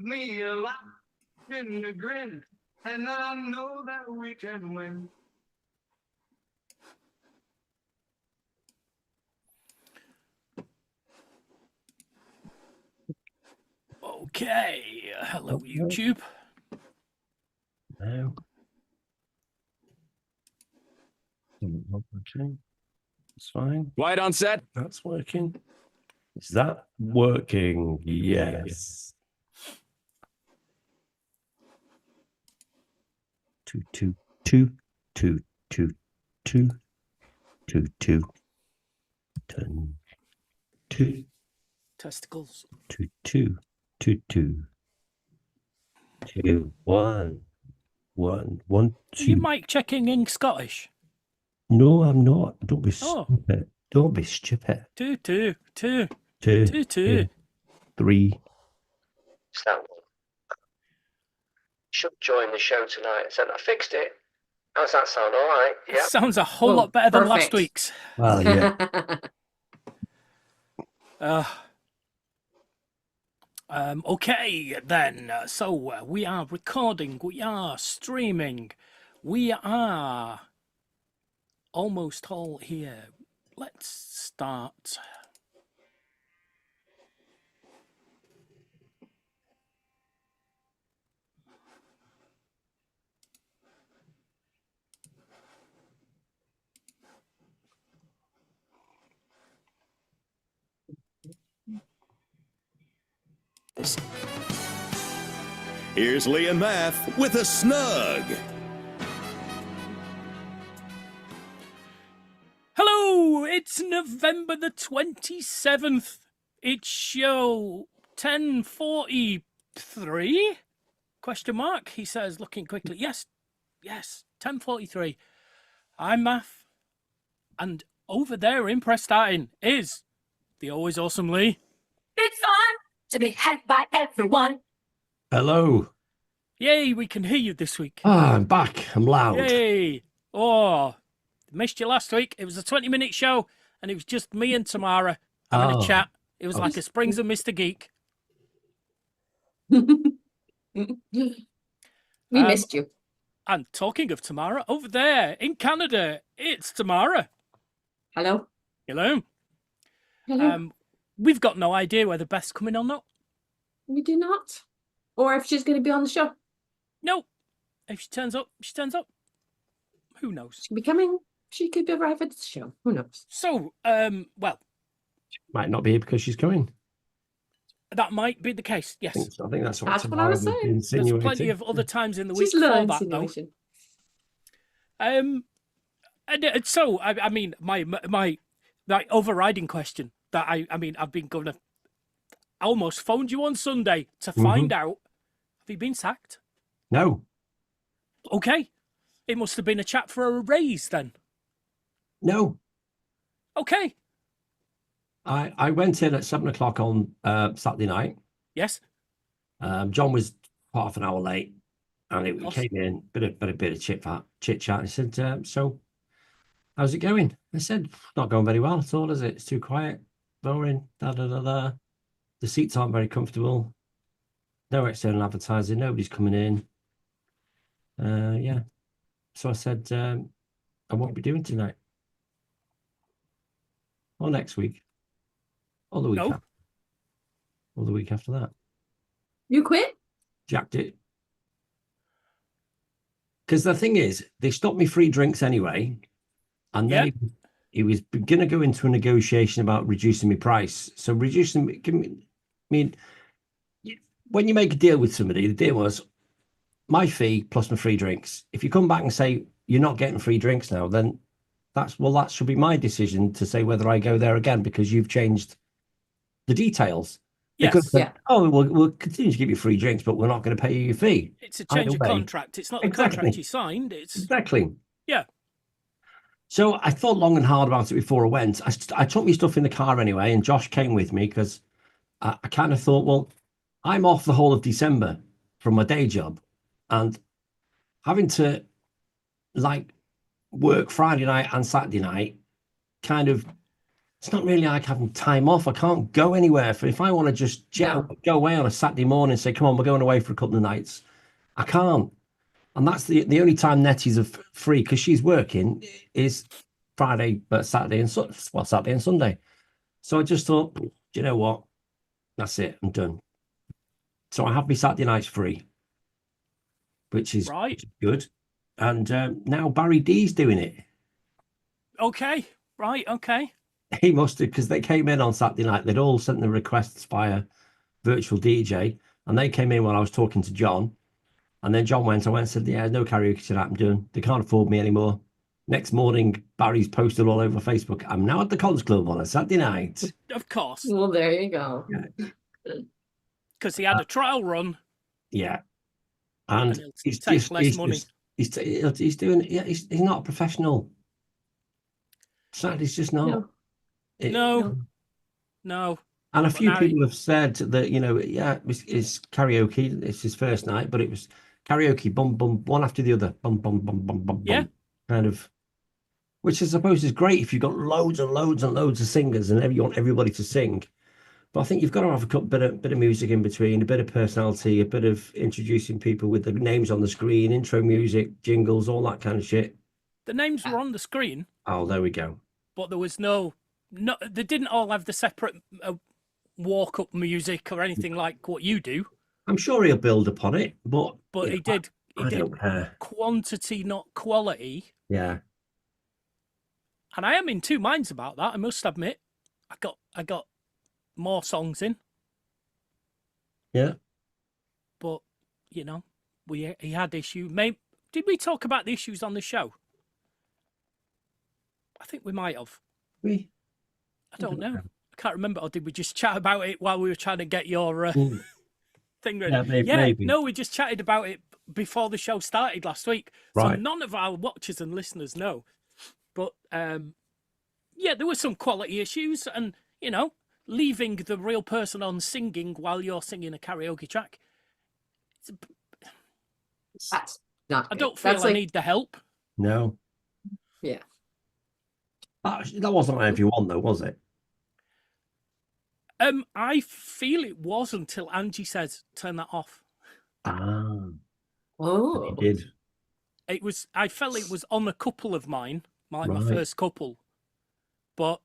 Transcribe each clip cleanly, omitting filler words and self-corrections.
me a laugh and a grin, and I know that we can win. Okay, hello YouTube. No. Okay. It's fine. Quiet on set. That's working. Is that working? Yes. 2 2 2 2 2 2 2 2 10 2 Testicles. 2 2 2 2 2 1 1 1 2. You mic checking in Scottish? No, I'm not. Don't be Oh. stupid. Don't be stupid. 2 2 2 2 2 2. 3. That one should join the show tonight. So I fixed it. How's that sound? All right. Yeah. Sounds a whole Oh, lot better than last perfect. week's. Well, yeah. Okay, then. So we are recording, we are streaming, we are almost all here. Let's start. Here's Lee and Math with a Snug. Hello, it's November the 27th. It's show 10:43? Question mark, he says, looking quickly. Yes, 10:43. I'm Math. And over there in press starting is the always awesome Lee. It's fun to be had by everyone. Hello. Yay, we can hear you this week. Ah, I'm back. I'm loud. Yay. Oh, missed you last week. It was a 20-minute show, and it was just me and Tamara having a chat. It was like a Springs of Mr. Geek. We missed you. And talking of Tamara, over there in Canada, it's Tamara. Hello. Hello. Hello. We've got no idea whether Beth's coming or not. We do not. Or if she's going to be on the show. No. If she turns up, she turns up. Who knows? She could be coming. She could arrive at the show. Who knows? So, well, Might not be here because she's coming. that might be the case. Yes. I think that's what, That's what I was saying. There's plenty of other times in the week Just a little for that, though. insinuation. And so, I mean, my overriding question that I've been going to almost phoned you on Sunday to find out, have you been sacked? No. Okay. It must have been a chat for a raise then. No. Okay. I went in at 7 o'clock on Saturday night. Yes. John was half an hour late, and it Awesome. came in, bit of chit chat. He said, "So, how's it going?" I said, "Not going very well at all, is it? It's too quiet, boring. Da da da da. The seats aren't very comfortable. No external advertising. Nobody's coming in. Yeah." So I said, "I won't be doing tonight, or next week, or the week No. after, or the week after that." You quit? Jacked it. Because the thing is, they stopped me free drinks anyway, and then he was going to go into a negotiation about reducing my price. So reducing, I mean, when you make a deal with somebody, the deal was my fee plus my free drinks. If you come back and say you're not getting free drinks now, then that should be my decision to say whether I go there again because you've changed the details. Yes. Because, Yeah. we'll continue to give you free drinks, but we're not going to pay you your fee. It's a change of Either way. contract. It's not the Exactly. contract you signed. It's Exactly. Yeah. So I thought long and hard about it before I went. I took my stuff in the car anyway, and Josh came with me because I kind of thought, well, I'm off the whole of December from my day job, and having to work Friday night and Saturday night kind of it's not really like having time off. I can't go anywhere. If I want to just go away on a Saturday morning and say, come on, we're going away for a couple of nights, I can't. And that's the only time Nettie's free, because she's working, is Friday, but Saturday and Saturday and Sunday. So I just thought, do you know what? That's it. I'm done. So I have my Saturday nights free, which is good. And now Barry D's doing it. Okay. Right. Okay. He must have, because they came in on Saturday night. They'd all sent the requests via virtual DJ, and they came in when I was talking to John. And then John went and said, yeah, no karaoke tonight. I'm doing. They can't afford me anymore. Next morning, Barry's posted all over Facebook, I'm now at the Cons Club on a Saturday night. Of course. Well, there you go. Because he had a trial run. Yeah. And he's just less money. He's doing. Yeah, he's not a professional. He's just not. No. And a few people have said that, it's karaoke. It's his first night, but it was karaoke, bum bum, one after the other, bum bum bum bum bum. Yeah. Kind of, which I suppose is great if you've got loads and loads and loads of singers and you want everybody to sing. But I think you've got to have a bit of music in between, a bit of personality, a bit of introducing people with the names on the screen, intro music, jingles, all that kind of shit. The names were on the screen. Oh, there we go. But there was no, they didn't all have the separate walk-up music or anything like what you do. I'm sure he'll build upon it, but he did. I don't care. Quantity, not quality. Yeah. And I am in two minds about that. I must admit, I got more songs in. Yeah. But he had issues. Maybe did we talk about the issues on the show? I think we might have. I don't know. I can't remember. Or did we just chat about it while we were trying to get your thing ready? Yeah, maybe. No, we just chatted about it before the show started last week. Right. So none of our watchers and listeners know. But there were some quality issues, and leaving the real person on singing while you're singing a karaoke track. That's not. I don't feel I need the help. No. Yeah. That wasn't everyone though, was it? I feel it was until Angie says turn that off. Ah. Oh. It did. It was. I felt it was on a couple of mine, my first couple, but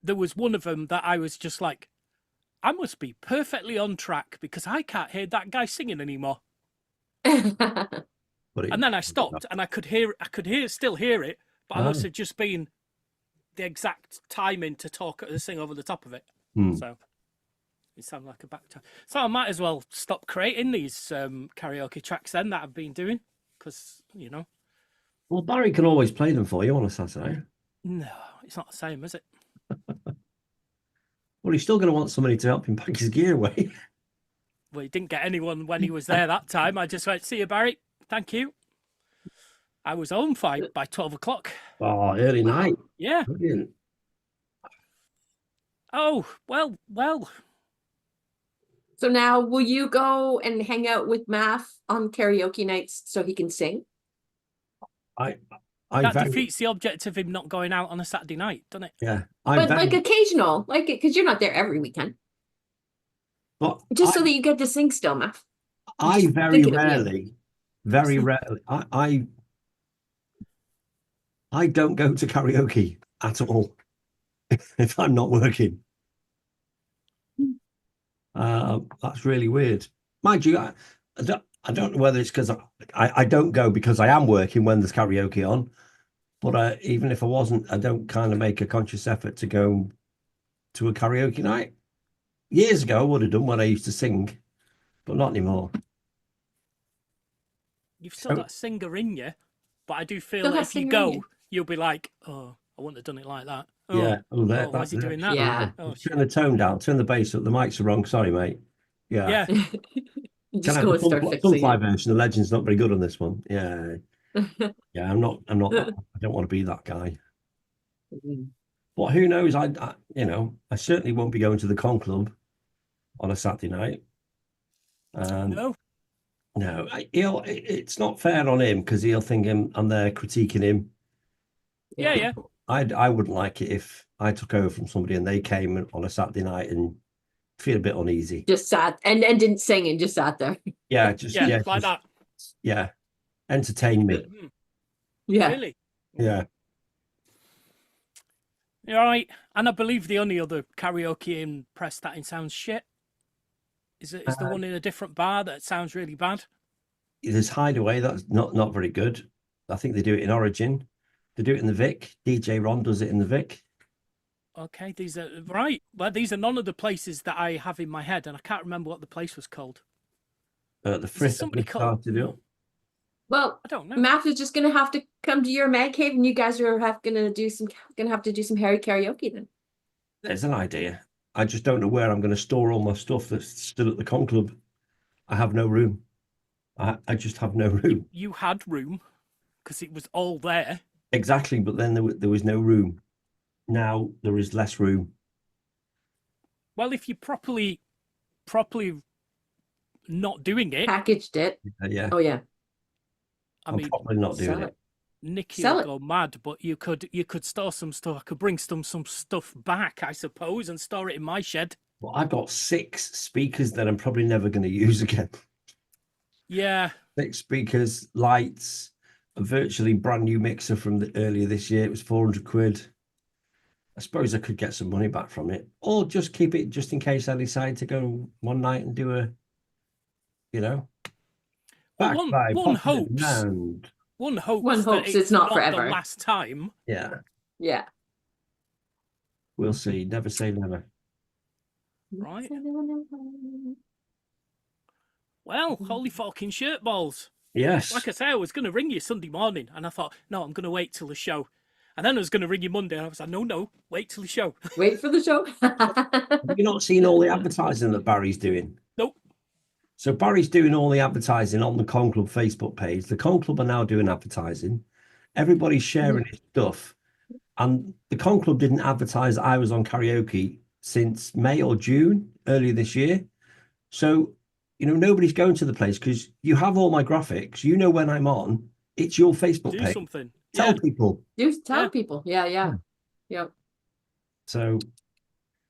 there was one of them that I was just like, I must be perfectly on track because I can't hear that guy singing anymore. And then I stopped, and I could still hear it, but I must have just been the exact timing to sing over the top of it. So it sounded like a back time. So I might as well stop creating these karaoke tracks then that I've been doing, because Well, Barry can always play them for you on a Saturday. No, it's not the same, is it? Well, he's still going to want somebody to help him pack his gear away. Well, he didn't get anyone when he was there that time. I just went, see you, Barry. Thank you. I was home by 12 o'clock. Oh, early night. Yeah. Brilliant. Oh, well. So now, will you go and hang out with Math on karaoke nights so he can sing? That defeats the object of him not going out on a Saturday night, doesn't it? Yeah. But like occasional, because you're not there every weekend. But so that you get to sing still, Math. I very rarely, I don't go to karaoke at all if I'm not working. That's really weird. Mind you, I don't know whether it's because I don't go because I am working when there's karaoke on, but even if I wasn't, I don't kind of make a conscious effort to go to a karaoke night. Years ago, I would have done when I used to sing, but not anymore. You've still got a singer in you, but I do feel that if you go, you'll be like, oh, I wouldn't have done it like that. Oh, yeah. Why is he doing that? Yeah. Turn the tone down, turn the bass up. The mics are wrong. Sorry, mate. Yeah. Just go and start fixing it. Sunfly version. The Legend's not very good on this one. Yeah. Yeah, I'm not. I don't want to be that guy. But who knows? I certainly won't be going to the Con Club on a Saturday night. No, it's not fair on him because he'll think I'm there critiquing him. Yeah. I wouldn't like it if I took over from somebody and they came on a Saturday night and feel a bit uneasy. Just sat and didn't sing and just sat there. Yeah, just Yeah, yeah, like just, that. yeah, entertain me. Hmm, Yeah. Really? Yeah. You're right. And I believe the only other karaoke in Prestatyn sounds shit. Is the one in a different bar that sounds really bad? There's Hideaway, that's not very good. I think they do it in Origin. They do it in the Vic. DJ Ron does it in the Vic. Okay, these are right. Well, these are none of the places that I have in my head, and I can't remember what the place was called. The Is Frith there somebody called? to do it. Well, I don't know. Math is just gonna have to come to your man cave, and you guys are gonna have to do some Harry karaoke then. There's an idea. I just don't know where I'm going to store all my stuff that's still at the con club. I have no room. I just have no room. You had room because it was all there. Exactly, but then there was no room. Now there is less room. Well, if you properly not doing it, Packaged it. Yeah, Oh yeah. I'm probably not doing Sell it. it. Nicky Sell will it. go mad. But you could store some stuff. I could bring some stuff back, I suppose, and store it in my shed. Well, I've got 6 speakers that I'm probably never going to use again. Yeah. 6 speakers, lights, a virtually brand new mixer from earlier this year. It was 400 quid. I suppose I could get some money back from it, or just keep it just in case I decide to go one night and do a, Well, back by one popular hopes. demand. One hopes. One that hopes it's not forever. the last time. Yeah, Yeah. we'll see. Never say never. Right. Well, holy fucking shirt balls. Yes. Like I say, I was going to ring you Sunday morning, and I thought, no, I'm going to wait till the show. And then I was going to ring you Monday, and I was like, no, wait till the show. Wait for the show. Have you not seen all the advertising that Barry's doing? Nope. So Barry's doing all the advertising on the Con Club Facebook page. The Con Club are now doing advertising. Everybody's sharing his stuff. And the Con Club didn't advertise I was on karaoke since May or June earlier this year. So, nobody's going to the place because you have all my graphics. You know when I'm on. It's your Facebook Do page. something. Tell people. Tell people. Yeah. Yep. So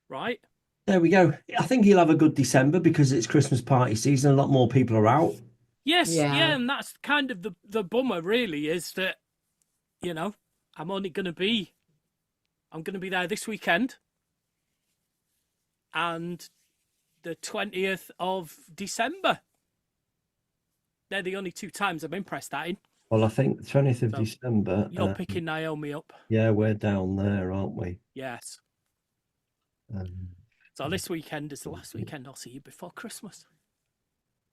Right. there we go. I think he'll have a good December because it's Christmas party season. A lot more people are out. Yes, Yeah. and that's kind of the bummer, really, is that, I'm going to be there this weekend and the 20th of December. They're the only 2 times I'm impressed at it. Well, I think 20th of So, December. You're picking Naomi up. Yeah, we're down there, aren't we? Yes. Um, So this weekend is the last weekend I'll see you before Christmas.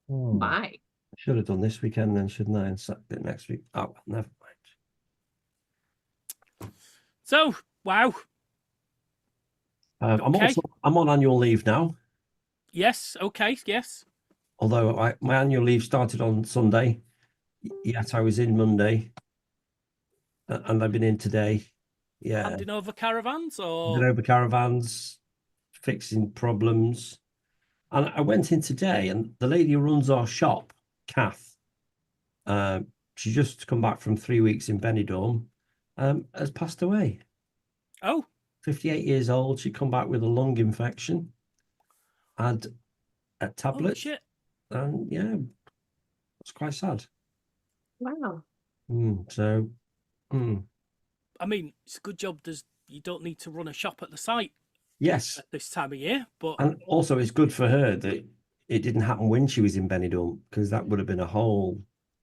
oh, I Bye. should have done this weekend then, shouldn't I? And Saturday next week. Oh, well, never mind. So, wow. Okay. I'm on annual leave now. Yes, okay, yes. Although my annual leave started on Sunday, yet I was in Monday, and I've been in today. Yeah, Handing over caravans or been over caravans, fixing problems, and I went in today, and the lady who runs our shop, Kath, she just come back from 3 weeks in Benidorm, has passed away. Oh, 58 years old. She come back with a lung infection, had a holy tablet, shit. and yeah, it's quite sad. Wow. So, I mean, it's a good job you don't need to run a shop at the site yes, at this time of year, but and also it's good for her that it didn't happen when she was in Benidorm because that would have been a whole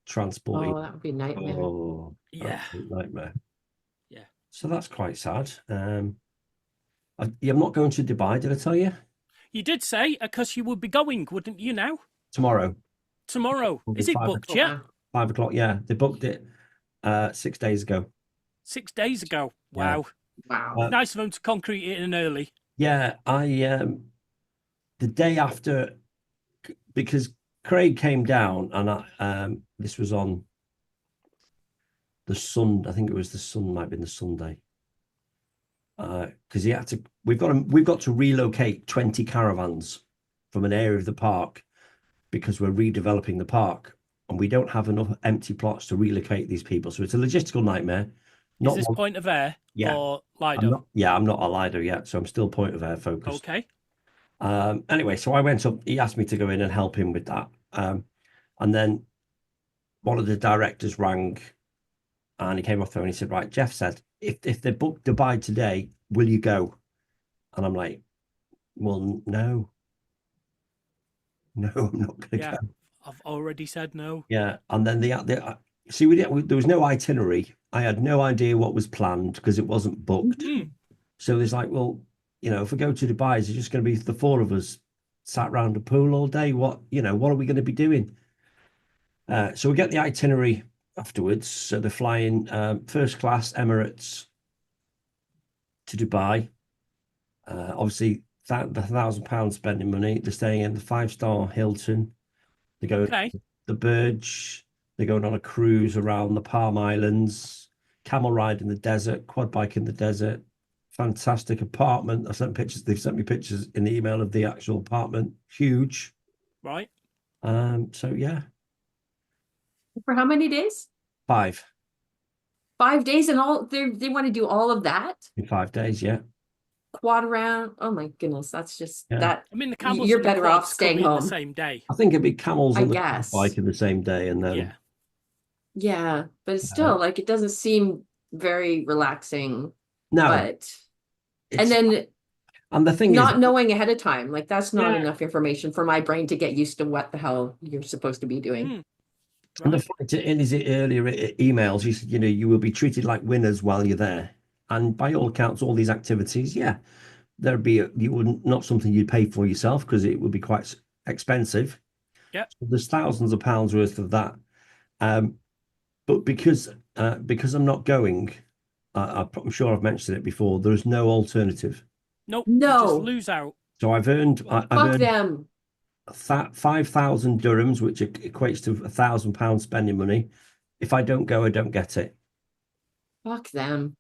transporting. Oh, that would be a nightmare. Oh, yeah. absolute nightmare. Yeah. So that's quite sad. I'm not going to Dubai. Did I tell you? You did say because you would be going, wouldn't you? Now Tomorrow, tomorrow Will be is it 5 booked o'clock. yet? 5 o'clock. Yeah, they booked it 6 days ago. 6 days ago. Yeah. Wow, Wow. nice of them to concrete it in early. Yeah, the day after, because Craig came down and this was on the Sun. I think it was the Sun, might have been the Sunday. Because he had to. We've got to relocate 20 caravans from an area of the park because we're redeveloping the park and we don't have enough empty plots to relocate these people. So it's a logistical nightmare. Not this one- point of air Yeah. or I'm Lido? not. Yeah, I'm not a Lido yet, so I'm still point of air focused. Okay. Anyway, so I went up. He asked me to go in and help him with that. And then one of the directors rang, and he came off the phone and he said, "Right, Jeff said if they book Dubai today, will you go?" And I'm like, "Well, no, no, I'm not going to Yeah. go." I've already said no. Yeah, and then see, there was no itinerary. I had no idea what was planned because it wasn't booked. So there's like, well, if we go to Dubai, is it just going to be the four of us sat around a pool all day? What are we going to be doing? So we get the itinerary afterwards. So they're flying first class Emirates to Dubai. Obviously, the £1,000 spending money. They're staying in the 5-star Hilton. They go Okay. the Burj. They're going on a cruise around the Palm Islands, camel ride in the desert, quad bike in the desert. Fantastic apartment. I sent pictures. They've sent me pictures in the email of the actual apartment. Huge. Right. So yeah, For how many days? 5 5 days and all they want to do all of that? in 5 days. Yeah, Quad around. Oh my goodness, that's just Yeah. that I mean, the camels you're and the better off quads could staying be in home. the same day. I think it'd be camels I and the guess. bike in the same day, and then Yeah. Yeah, but it's still like it doesn't seem very relaxing. no, But and it's, then and the thing not is, knowing ahead of time, like that's not Yeah. enough information for my brain to get used to what the hell you're supposed to be doing. and the Right. fact in his earlier emails, he said, you will be treated like winners while you're there, and by all accounts, all these activities, yeah, there'd be you wouldn't not something you'd pay for yourself because it would be quite expensive. Yeah. So there's thousands of pounds worth of that. But because I'm not going, I'm sure I've mentioned it before. There is no alternative. Nope. You No. just lose out. So I've earned Fuck them. 5,000 dirhams, which equates to £1,000 spending money. If I don't go, I don't get it. Fuck them.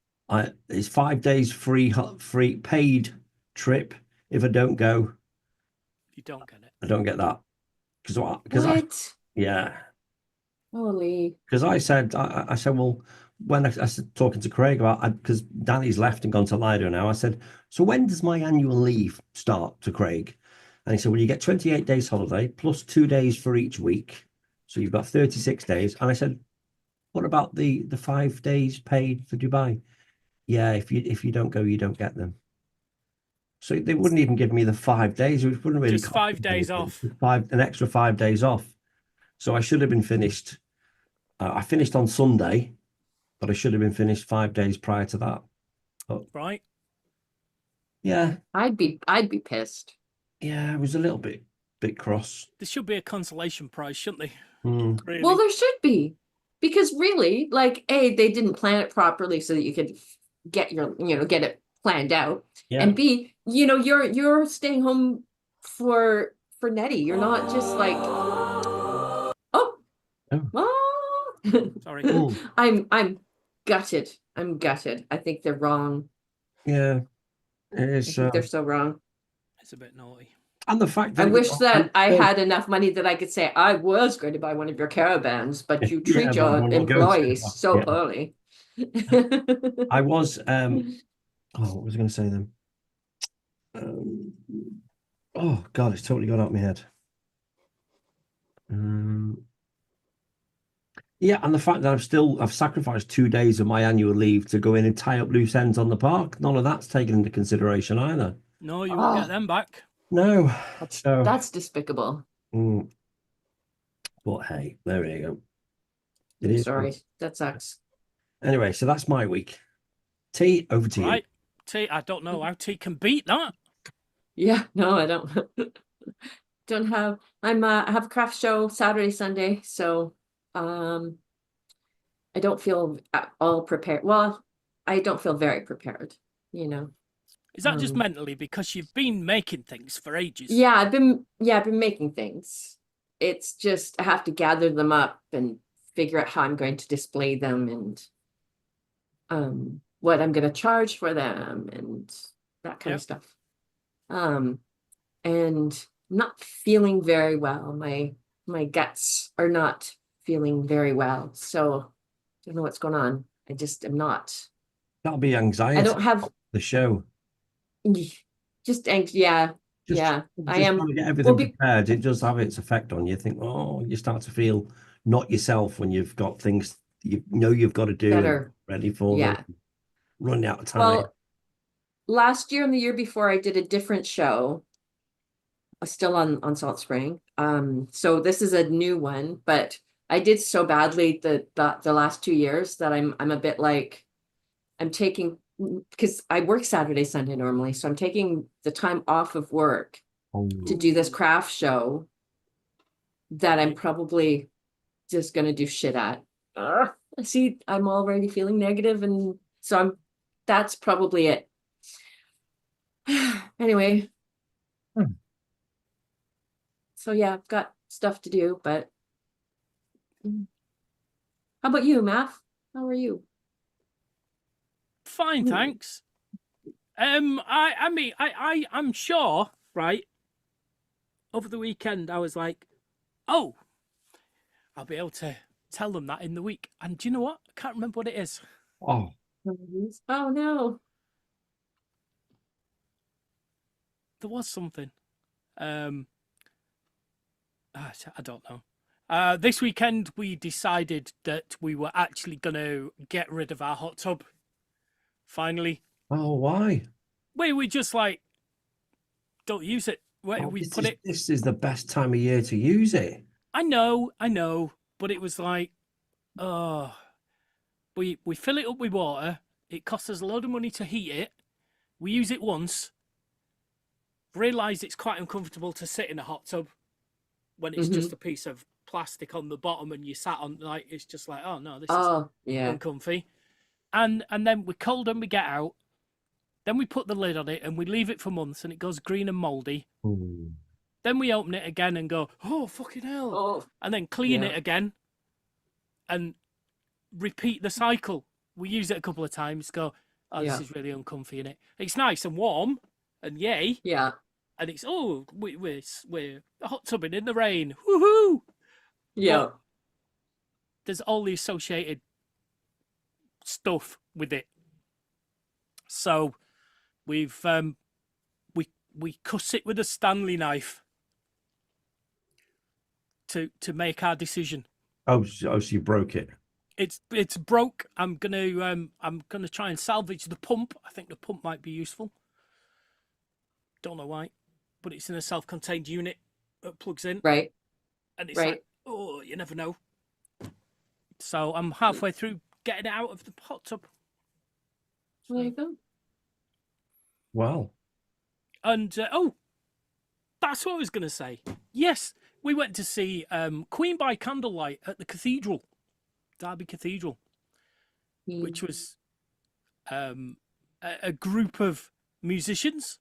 It's 5 days free paid trip. If I don't go, You don't get it. I don't get that. Because What? yeah. Holy. Because I said, well, when I said talking to Craig about, because Danny's left and gone to Lido now, I said, so when does my annual leave start to Craig? And he said, well, you get 28 days holiday plus 2 days for each week. So you've got 36 days. And I said, what about the 5 days paid for Dubai? Yeah, if you don't go, you don't get them. So they wouldn't even give me the 5 days. It wouldn't really Just 5 days off. an extra 5 days off. So I should have been finished. I finished on Sunday, but I should have been finished 5 days prior to that. But Right. yeah, I'd be pissed. I was a little bit cross. There should be a consolation prize, shouldn't they? Mm. Really? Well, there should be. Because really, like, A, they didn't plan it properly so that you could get get it planned out. Yeah. And B, you're staying home for Nettie. You're not just like Sorry. Mm. I'm gutted. I'm gutted. I think they're wrong. Yeah, it I is. think they're so wrong. It's a bit naughty. And the fact I that wish that I had enough money that I could say I was going to buy one of your caravans, but you Yeah, treat but your we're not going to. employees so Yeah. poorly. I was. What was I going to say then? Oh God, it's totally gone out of my head. Yeah, and the fact that I've sacrificed 2 days of my annual leave to go in and tie up loose ends on the park. None of that's taken into consideration either. No, you won't Oh. get them back. No. That's despicable. But hey, there we go. I'm sorry. That sucks. Anyway, so that's my week. T, over to Right. T, I don't know how T can beat that. Yeah, no, I don't. Don't have. I have a craft show Saturday, Sunday, so I don't feel at all prepared. Well, I don't feel very prepared. Is that just mentally because you've been making things for ages? Yeah, I've been making things. It's just I have to gather them up and figure out how I'm going to display them and what I'm going to charge for them and that kind of stuff. And I'm not feeling very well. My guts are not feeling very well. So I don't know what's going on. I just am not. That'll be anxiety. I don't have The show. just yeah, Just, yeah. I just am. trying to get Well, everything prepared. It does have its effect on you. Think, oh, you start to feel not yourself when you've got things you know you've got to do and better. ready for them. Yeah. Running out of time. Well, last year and the year before, I did a different show. Still on Salt Spring. So this is a new one, but I did so badly the last 2 years that I'm a bit like I'm taking, because I work Saturday, Sunday normally, so I'm taking the time off of work to do this craft show that I'm probably just gonna do shit at. See, I'm already feeling negative, and so that's probably it. Anyway. So yeah, I've got stuff to do, but how about you, Math? How are you? Fine, thanks. I'm sure, right? Over the weekend, I was like, oh, I'll be able to tell them that in the week. And do you know what? I can't remember what it is. Oh, Oh no. There was something. I don't know. This weekend, we decided that we were actually going to get rid of our hot tub. Finally. oh, why? We just like, don't use it. This is the best time of year to use it. I know, but it was like, oh, we fill it up with water. It costs us a load of money to heat it. We use it once. Realise it's quite uncomfortable to sit in a hot tub when it's just a piece of plastic on the bottom and you sat on, like, it's just like, oh no, this is uncomfy. And then we're cold and we get out. Then we put the lid on it and we leave it for months and it goes green and mouldy. Ooh. Then we open it again and go, oh, fucking hell. Oh. And then clean it again and repeat the cycle. We use it a couple of times, go, oh, this is really uncomfy in it. It's nice and warm and yay. Yeah. And it's, oh, we're hot tubbing in the rain. Woohoo! Yeah. But there's all the associated stuff with it. So we've we cut it with a Stanley knife to make our decision. Oh, so you broke it. It's broke. I'm gonna try and salvage the pump. I think the pump might be useful. Don't know why, but it's in a self-contained unit that plugs in. Right. And it's like, oh, you never know. So I'm halfway through getting it out of the hot tub. There you go. Wow. And that's what I was going to say. Yes, we went to see Queen by Candlelight at the Cathedral, Derby Cathedral, which was a group of musicians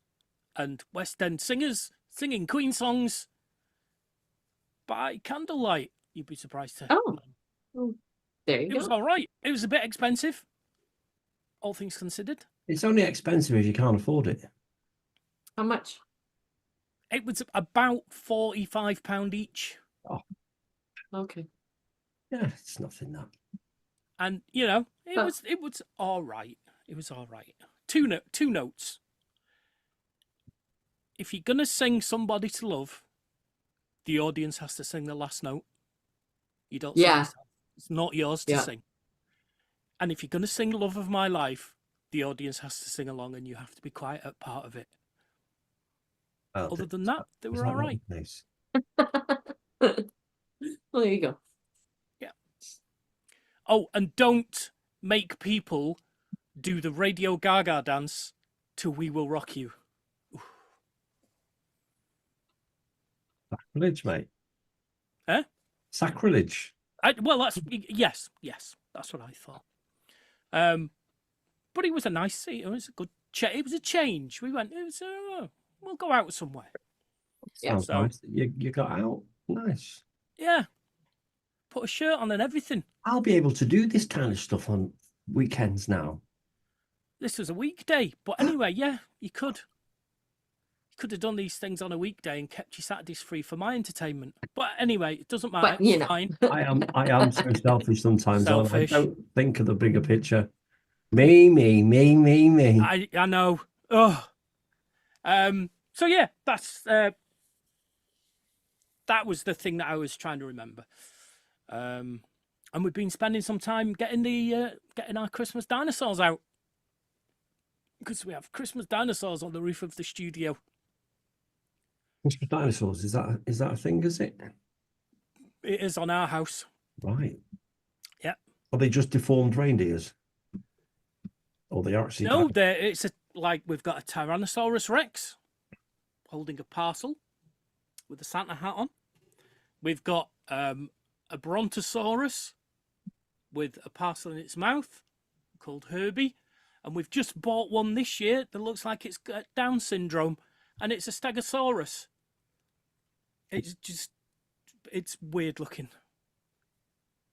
and West End singers singing Queen songs by candlelight. You'd be surprised to. Oh, there you go. It was all right. It was a bit expensive, all things considered. It's only expensive if you can't afford it. How much? It was about £45 each. Oh, okay. Yeah, it's nothing that. And you know, it was all right. It was all right. Two notes. If you're gonna sing "Somebody to Love," the audience has to sing the last note. You don't sing yourself. It's not yours to sing. And if you're gonna sing "Love of My Life," the audience has to sing along, and you have to be quiet at part of it. Other than that, they were all right. Nice. Well, there you go. Yeah. Oh, and don't make people do the Radio Gaga dance to "We Will Rock You." Sacrilege, mate. Huh? Sacrilege. Well, yes, that's what I thought. But it was a nice seat. It was a good. It was a change. We went. It was. We'll go out somewhere. Sounds nice. You got out. Nice. Yeah. Put a shirt on and everything. I'll be able to do this kind of stuff on weekends now. This was a weekday, but anyway, yeah, you could. You could have done these things on a weekday and kept your Saturdays free for my entertainment. But anyway, it doesn't matter. It's fine. I am so selfish sometimes. Selfish. I don't think of the bigger picture. Me. I know. Oh. So yeah, that's that was the thing that I was trying to remember. And we've been spending some time getting our Christmas dinosaurs out, because we have Christmas dinosaurs on the roof of the studio. Christmas dinosaurs, is that a thing, is it? It is on our house. Right. Yeah. Are they just deformed reindeers? Or they actually No, it's like we've got a Tyrannosaurus Rex holding a parcel with a Santa hat on. We've got a Brontosaurus with a parcel in its mouth called Herbie. And we've just bought one this year that looks like it's got Down syndrome, and it's a Stegosaurus. It's weird looking,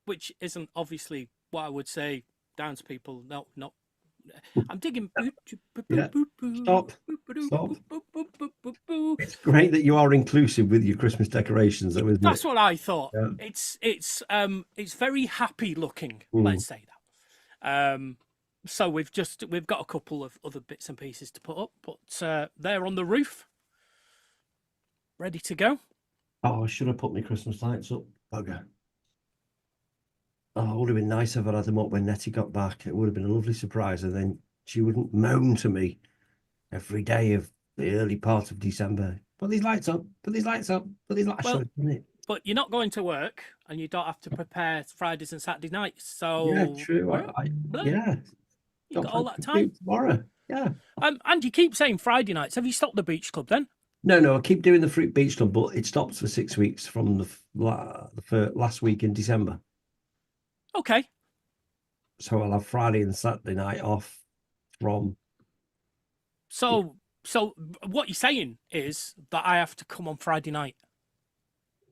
which isn't obviously what I would say Downs people. No, not. I'm digging. Yeah. Stop. It's great that you are inclusive with your Christmas decorations, though, isn't That's it? what I thought. Yeah. It's very happy looking. Mm. Let's say that. So we've got a couple of other bits and pieces to put up, but they're on the roof, ready to go. Oh, I should have put my Christmas lights up. Bugger. Oh, it would have been nice if I'd had them up when Nettie got back. It would have been a lovely surprise, and then she wouldn't moan to me every day of the early part of December. Put these lights up. Put these lights up. Put these lights Well, up. Isn't it? But you're not going to work, and you don't have to prepare Fridays and Saturday nights. So Yeah, true. Yeah. you got all that Something to do time. tomorrow. Yeah. And you keep saying Friday nights. Have you stopped the beach club then? No. I keep doing the Fruit Beach Club, but it stops for 6 weeks from the last week in December. Okay. So I'll have Friday and Saturday night off from. So what you're saying is that I have to come on Friday night.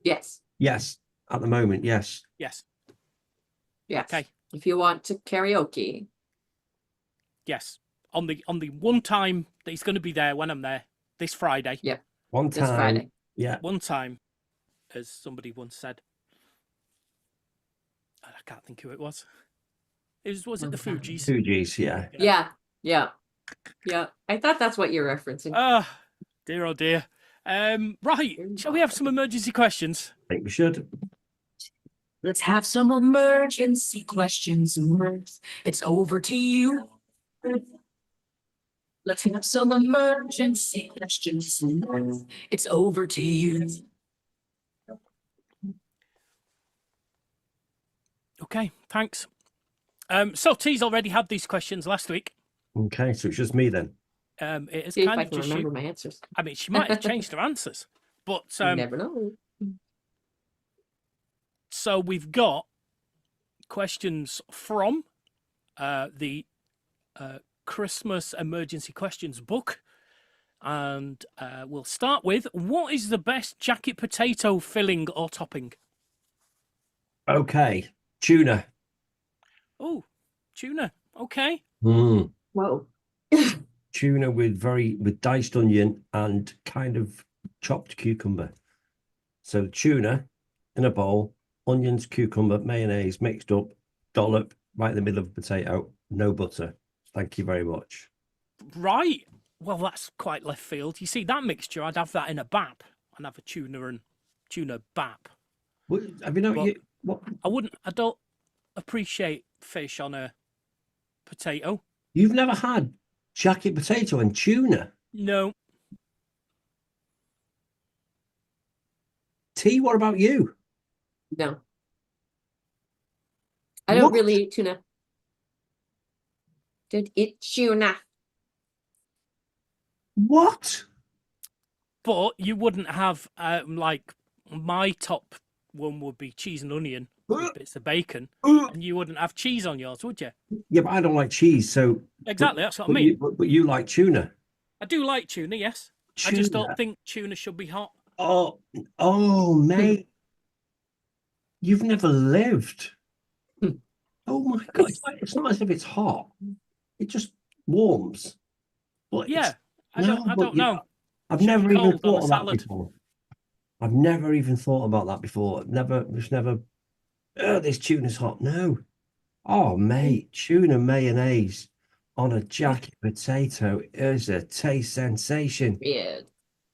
Yes. Yes, at the moment, yes. Yes. Yes. Okay. If you want to karaoke. Yes. On the one time that he's going to be there when I'm there, this Friday. Yep. One This time. Friday. Yeah. One time, as somebody once said. I can't think who it was. Was it the One time. Fugees? Fugees, yeah. Yeah. I thought that's what you're referencing. Ah, dear, oh dear. Right, shall we have some emergency questions? I think we should. Let's have some emergency questions. It's over to you. Let's have some emergency questions. It's over to you. Okay, thanks. So T's already had these questions last week. Okay, so it's just me then. It is See if kind I of can just remember you. my answers. I mean, she might have changed her answers, but You never know. so we've got questions from the Christmas emergency questions book, and we'll start with: what is the best jacket potato filling or topping? Okay, tuna. Oh, tuna. Okay. Mm. Whoa. Tuna with diced onion and kind of chopped cucumber. So tuna in a bowl, onions, cucumber, mayonnaise mixed up, dollop right in the middle of the potato, no butter. Thank you very much. Right. Well, that's quite left field. You see, that mixture, I'd have that in a bap. I'd have a tuna and tuna bap. What, have you know But- what? I don't appreciate fish on a potato. You've never had jacket potato and tuna? No. T, what about you? No. I don't What? really eat tuna. Don't eat tuna. What? But you wouldn't have, like, my top one would be cheese and onion, with bits of bacon, and you wouldn't have cheese on yours, would you? Yeah, but I don't like cheese, so Exactly, that's what I but mean. but you like tuna. I do like tuna, yes. I Tuna. just don't think tuna should be hot. Oh, mate. You've never lived. Hmm. Oh my God. It's not as if it's hot. It just warms. But Yeah, I no, don't but know. I've Should be never even cold on a thought of that salad. before. I've never even thought about that before. Just never, this tuna's hot. No. Oh, mate, tuna mayonnaise. on a jacket potato is a taste sensation. Yeah.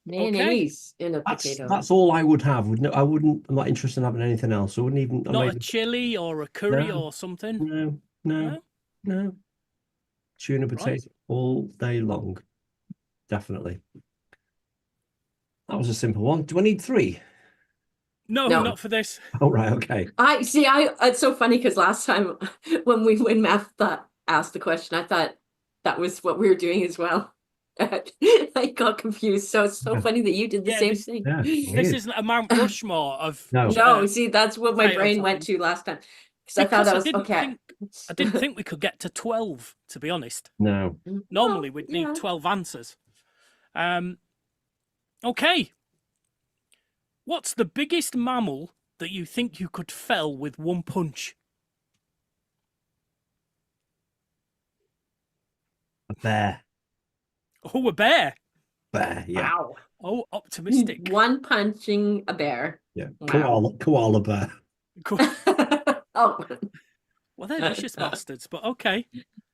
Mayonnaise in a potato. That's all I would have. I wouldn't. I'm not interested in having anything else. I wouldn't even. Not a chili or a curry No. or something. No, no, No? no. Tuna Right. potato all day long. Definitely. That was a simple one. Do I need 3? No, No. not for this. Oh, right. Okay. It's so funny because last time when Matt asked the question, I thought that was what we were doing as well. I got confused. So it's so Yeah. funny that you did the Yeah, same this- thing. Yeah. This weird. isn't a Mount Rushmore of No. No, see, that's what my potato brain went toppings. to last time. Because I thought Because that was okay. I didn't think we could get to 12, to be honest. No. Normally Well, we'd yeah. need 12 answers. Okay. What's the biggest mammal that you think you could fell with one punch? A bear. Oh, a bear. Bear. Yeah. Wow. Oh, optimistic. One punching a bear. Yeah. Wow. Koala bear. Oh, Well, they're vicious bastards, but okay.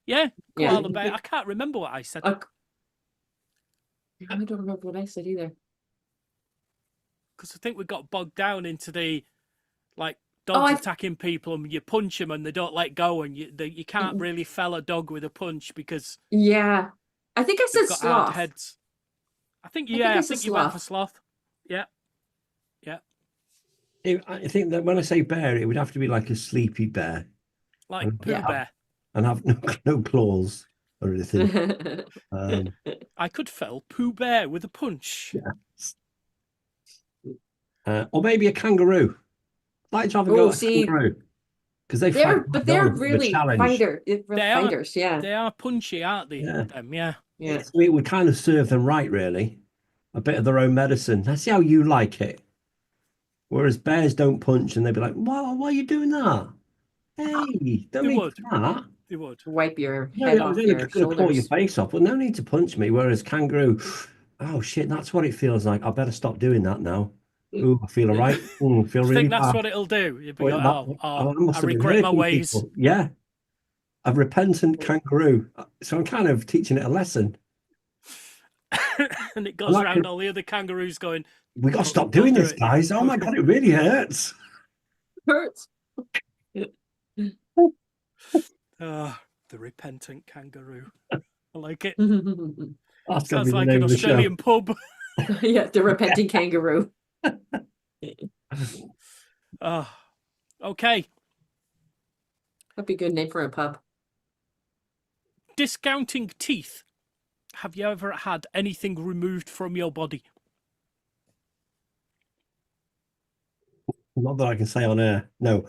Yeah, Yeah. koala bear. I can't remember what I said. I don't remember what I said either. Because I think we got bogged down into the, like, Oh, dogs attacking people and you punch them and they don't let go and you can't really fell a dog with a punch because Yeah. I think I said they've got hard sloth. heads. I think I you said went for sloth. sloth. Yeah. Yeah. I think that when I say bear, it would have to be like a sleepy bear Like Pooh Yeah. Bear. and have no claws or anything. I could fell Pooh Bear with a punch. Or maybe a kangaroo. I'd like to have a go Oh, at a see, kangaroo because they they're fight. but They're they're a bit of a really challenge. fighters. Yeah. They are punchy, aren't they? Yeah. Yeah. Yeah. So it would kind of serve them right, really. A bit of their own medicine. That's how you like it. Whereas bears don't punch, and they'd be like, why are you doing that? Hey, don't They need would. that. They would. Wipe your No, head I off was only your going to claw your shoulders. face off, but no need to punch me. Whereas kangaroo, oh shit, that's what it feels like. I better stop doing that now. Ooh, I feel all right. Ooh, I feel I really think that's bad. what it'll do. You'll be Oh, like, I must I have been regret my hurting ways. people. Yeah, a repentant kangaroo. So I'm kind of teaching it a lesson. And it goes like around it- all the other kangaroos going, We got to stop Don't doing do this, it. guys. Oh my god, it really hurts. Hurts. ah, the repentant kangaroo. I like it. That's gonna Sounds be the like name an of the show. Australian pub. Yeah, the repenting kangaroo. Okay. That'd be a good name for a pub. Discounting teeth. Have you ever had anything removed from your body? Not that I can say on air. No.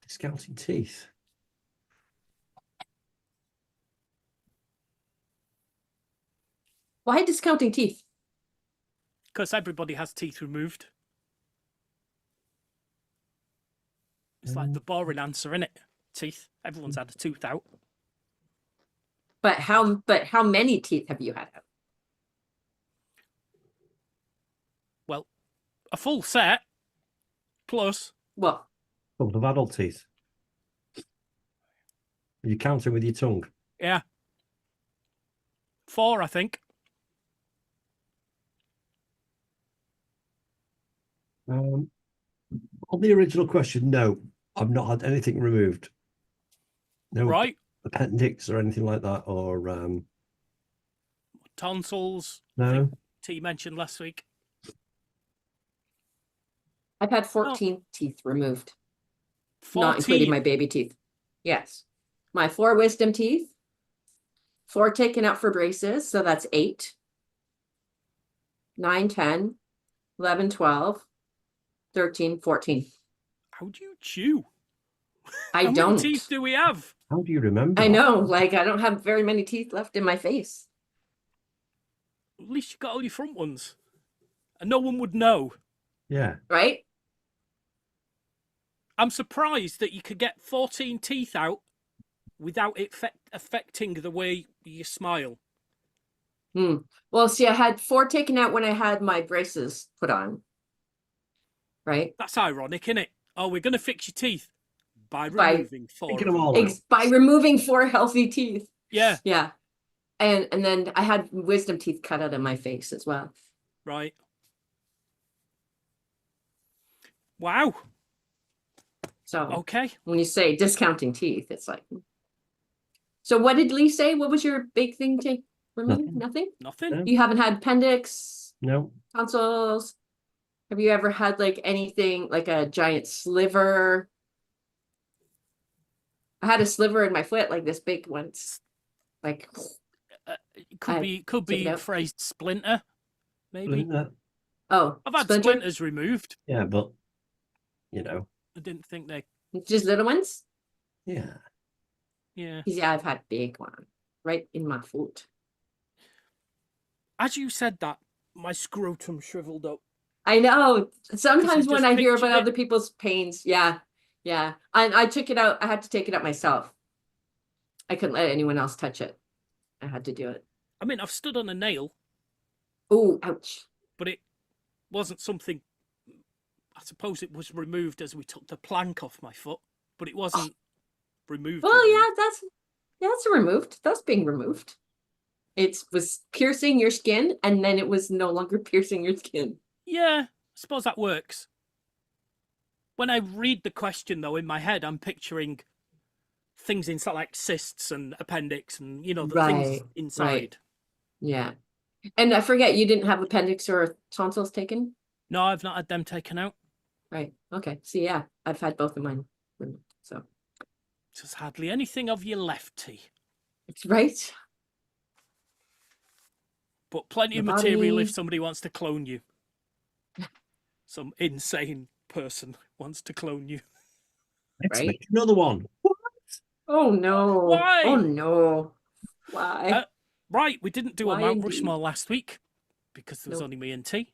Discounting teeth. Why discounting teeth? Because everybody has teeth removed. It's like the boring answer, isn't it? Teeth. Everyone's had a tooth out. But how many teeth have you had out? Well, a full set plus. Well, Couple of adult teeth. You counting with your tongue. Yeah. 4, I think. On the original question, no, I've not had anything removed. No Right. appendix or anything like that, or Tonsils. no. T mentioned last week. I've had 14 teeth removed, 14. not including my baby teeth. Yes. My 4 wisdom teeth, 4 taken out for braces, so that's 8, 9, 10, 11, 12, 13, 14. How do you chew? I How don't. many teeth do we have? How do you remember? I that? know, like I don't have very many teeth left in my face. At least you got all your front ones. And no one would know. Yeah. Right? I'm surprised that you could get 14 teeth out without it affecting the way you smile. Well, see, I had 4 taken out when I had my braces put on. Right? That's ironic, isn't it? Oh, we're going to fix your teeth. By By- removing four Taking of them them. all out. by removing 4 healthy teeth. Yeah, Yeah. And then I had wisdom teeth cut out of my face as well. right. Wow. So Okay. when you say discounting teeth, it's like. So what did Lee say? What was your big thing to remove? Nothing? Nothing. No. You haven't had appendix, No. tonsils? Have you ever had like anything like a giant sliver? I had a sliver in my foot, like this big once. Like, It could I be took it out. phrased splinter, maybe. oh, I've had splinter? splinters removed. Yeah, but you know, I didn't think they. Just little ones? yeah. Yeah. Yeah, I've had big one right in my foot. As you said that, my scrotum shriveled up. I know. Sometimes when just I hear pictured about it. other people's pains, yeah. And I took it out. I had to take it out myself. I couldn't let anyone else touch it. I had to do it. I mean, I've stood on a nail, Oh, ouch. but it wasn't something. I suppose it was removed as we took the plank off my foot, but it wasn't removed. Well, yeah, that's removed. That's being removed. It was piercing your skin, and then it was no longer piercing your skin. Yeah, I suppose that works. When I read the question, though, in my head, I'm picturing things inside, like cysts and appendix, and the things Right, inside. right. Yeah. And I forget you didn't have appendix or tonsils taken? No, I've not had them taken out. Right. Okay. So yeah, I've had both of mine removed. So There's hardly anything of your left T, it's right. but plenty The of material if body- somebody wants to clone you. Some insane person wants to clone you. Let's Right. make another one. Oh no. Why? Oh no. Why? Right, we didn't do a Why Mount indeed? Rushmore last week because there was Nope. only me and T.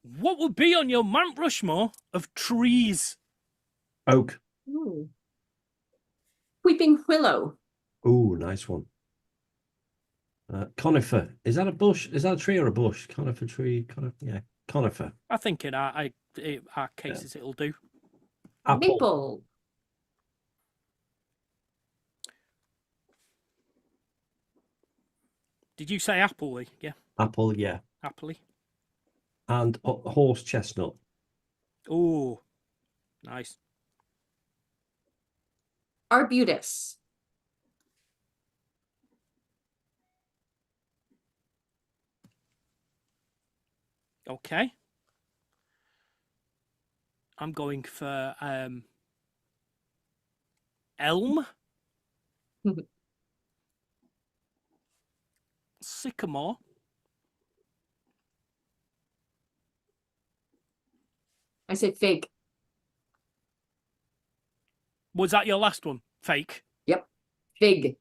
What would be on your Mount Rushmore of trees? Oak. Ooh. Weeping willow. Ooh, nice one. Conifer. Is that a bush? Is that a tree or a bush? Conifer tree. Yeah, conifer. I think in our cases it'll do. Apple. Maple. Did you say apple? Yeah, Apple, yeah. appley. And horse chestnut. Oh, nice. Arbutus. Okay. I'm going for elm, sycamore, I said fig. was that your last one? Fake. Yep. Fig.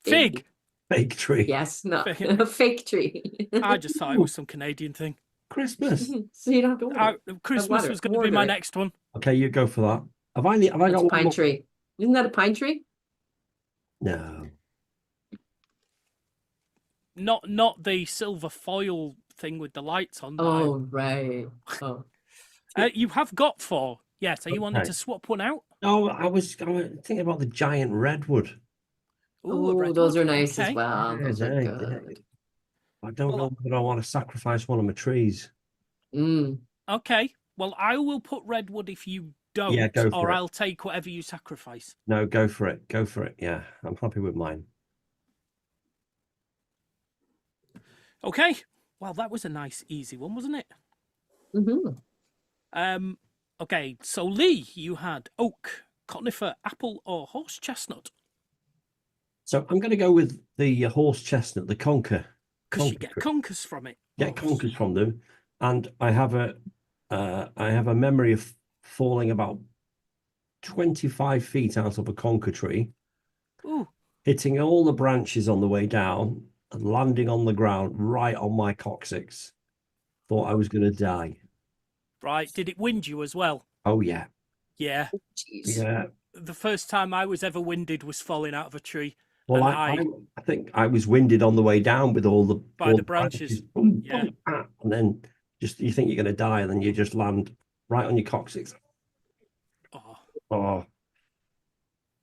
Fig. Fake tree. Yes, no. Fig. A fake tree. I just thought it was some Canadian thing. Christmas. So you don't have to worry. Christmas water- was going to be water my it. next one. Okay, you go for that. Have I That's got a one pine more? tree. Isn't that a pine tree? No. Not the silver foil thing with the lights on. Oh, right. Oh. You have got 4. Yes. Are you wanting Okay. to swap one out? No, I was thinking about the giant redwood. Ooh, a Oh, redwood. those are nice Okay. as well. Those are Yeah, good. I don't Well, know whether I want to sacrifice one of my trees. Mm. Okay. Well, I will put redwood if you don't, Yeah, go for or it. I'll take whatever you sacrifice. No, go for it. Go for it. Yeah, I'm happy with mine. Okay. Well, that was a nice, easy one, wasn't it? Mm-hmm. Okay. So Lee, you had oak, conifer, apple, or horse chestnut. So I'm going to go with the horse chestnut, the conker. Because you Conker get tree. conkers from it. Get conkers from them, and I have a memory of falling about 25 feet out of a conker tree, Ooh. hitting all the branches on the way down and landing on the ground right on my coccyx. Thought I was going to die. Right. Did it wind you as well? Oh yeah, Yeah. Jeez. yeah. The first time I was ever winded was falling out of a tree. Well, And I think I was winded on the way down with all the By all the branches. Boom, Yeah. boom, ah, and then just you think you're going to die, and then you just land right on your coccyx. Oh,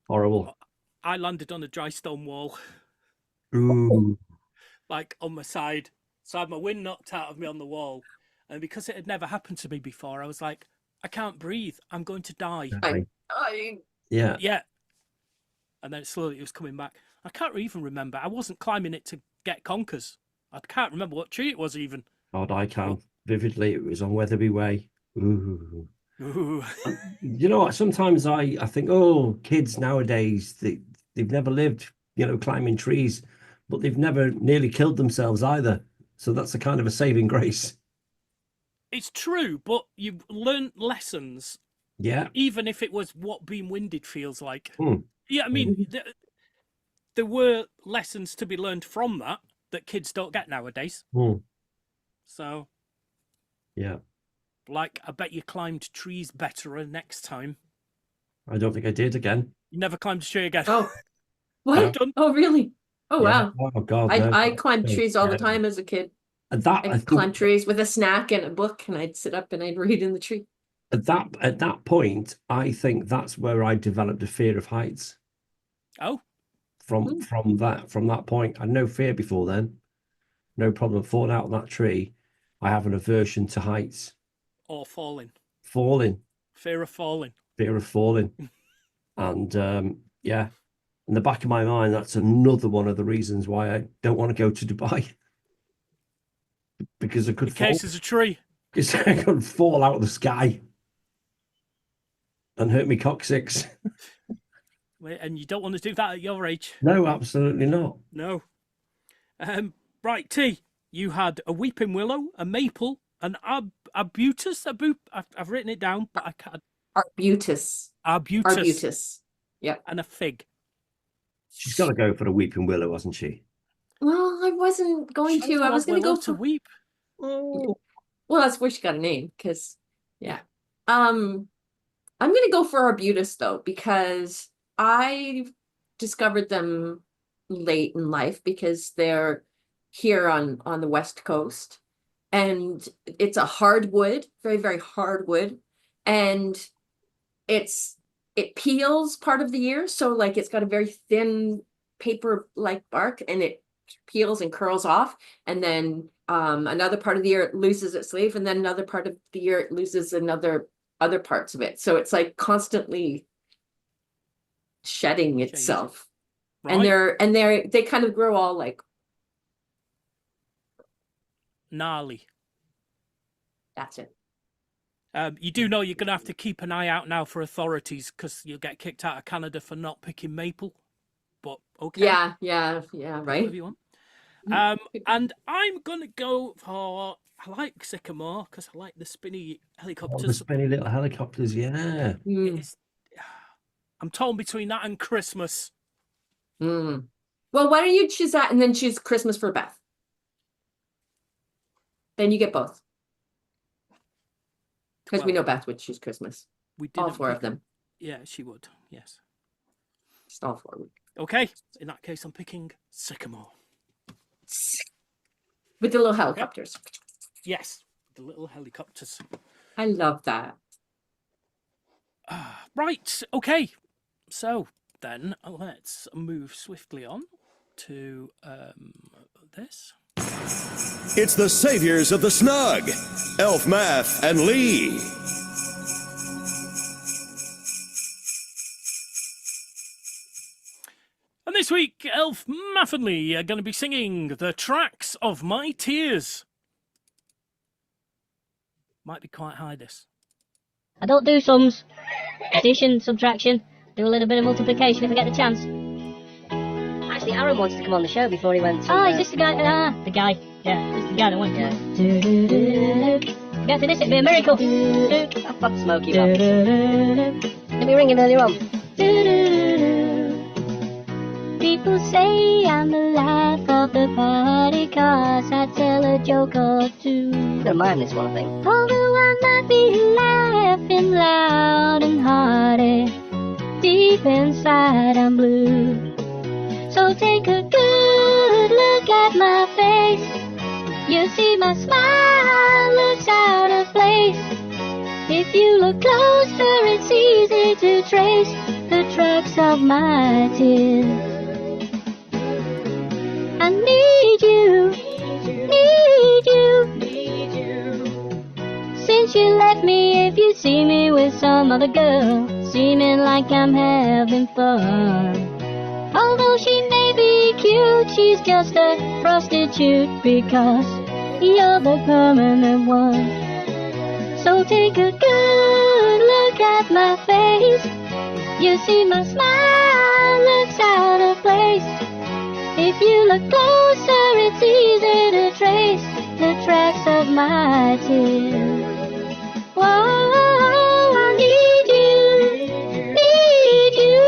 horrible. I landed on a dry stone wall, Ooh. like on my side. So I had my wind knocked out of me on the wall. And because it had never happened to me before, I was like, I can't breathe. I'm going to die. Yeah. Yeah. And then slowly it was coming back. I can't even remember. I wasn't climbing it to get conkers. I can't remember what tree it was even. God, I can vividly. It was on Weatherby Way. Ooh. Ooh. You know what? Sometimes I think, oh, kids nowadays, they've never lived, climbing trees, but they've never nearly killed themselves either. So that's a kind of a saving grace. It's true, but you've learned lessons, Yeah. even if it was what being winded feels like. Hmm. Yeah, I mean, there were lessons to be learned from that kids don't get nowadays. Hmm. So, Yeah. like, I bet you climbed trees better next time. I don't think I did again. You never climbed a tree again. Oh, what? Done. Oh, really? Oh, Yeah. wow. Oh God, no. I climbed So trees all the scary. time as a kid. At that, I I'd think climb trees with a snack and a book, and I'd sit up and I'd read in the tree. at that point, I think that's where I developed a fear of heights. Oh, From that point, I had no fear before then. No problem falling out of that tree. I have an aversion to heights. or falling. Falling, Fear of falling. fear of falling. And yeah, in the back of my mind, that's another one of the reasons why I don't want to go to Dubai. Because I could In case there's a tree. Because I could fall out of the sky and hurt me coccyx. And you don't want to do that at your age. No, absolutely not. No. Right, T, you had a weeping willow, a maple, an arbutus. I've written it down, but I can't. Arbutus. Arbutus. Arbutus. Yep. And a fig. She's got to go for the weeping willow, hasn't she? Well, I wasn't going She to. I doesn't was want going to go Willow to for. weep. Oh, Well, that's where she got a name, because yeah. I'm gonna go for arbutus though, because I discovered them late in life because they're here on the West Coast, and it's a hardwood, very, very hardwood, and it peels part of the year, so like it's got a very thin paper like bark, and it peels and curls off, and then another part of the year it loses its leaf, and then another part of the year it loses other parts of it, so it's like constantly shedding itself. Right? And they kind of grow all like Gnarly. that's it. You do know you're going to have to keep an eye out now for authorities because you'll get kicked out of Canada for not picking maple. But okay. Yeah, right. Whatever you want. And I'm going to go for, I like sycamore because I like the spinny the helicopters. spinny little helicopters, yeah. I'm torn between that and Christmas. Well, why don't you choose that and then choose Christmas for Beth? Then you get both. Because we Well, know Beth would choose Christmas. We All didn't four of pick- them. Yeah, she would. Yes. Just all four. Okay. In that case, I'm picking sycamore. With the little helicopters. Yes, the little helicopters. I love that. Right. Okay. So then let's move swiftly on to this. It's the saviors of the Snug, Elf Math and Lee. And this week, Elf Math and Lee are going to be singing The Tracks of My Tears. Might be quite high, this. I don't do sums, addition, subtraction, do a little bit of multiplication if I get the chance. Actually, Aaron wants to come on the show before he went to... Oh, is this the guy? The guy. Yeah, this is the guy that went to... Get to this, it'd be a miracle. Oh, fuck Smokey, man. Did we ringing earlier on? People say I'm the life of the party, cause I tell a joke or two. Don't mind this one, I think. Although I might be laughing loud and hearty, deep inside I'm blue. So take a good look at my face. You see my smile looks out of place. If you look closer, it's easy to trace the tracks of my tears. I need you, need you. Since you left me, if you see me with some other girl, seeming like I'm having fun. Although she may be cute, she's just a prostitute because you're the permanent one. So take a good look at my face. You see my smile looks out of place. If you look closer, it's easy to trace the tracks of my tears. Whoa, I need you, need you.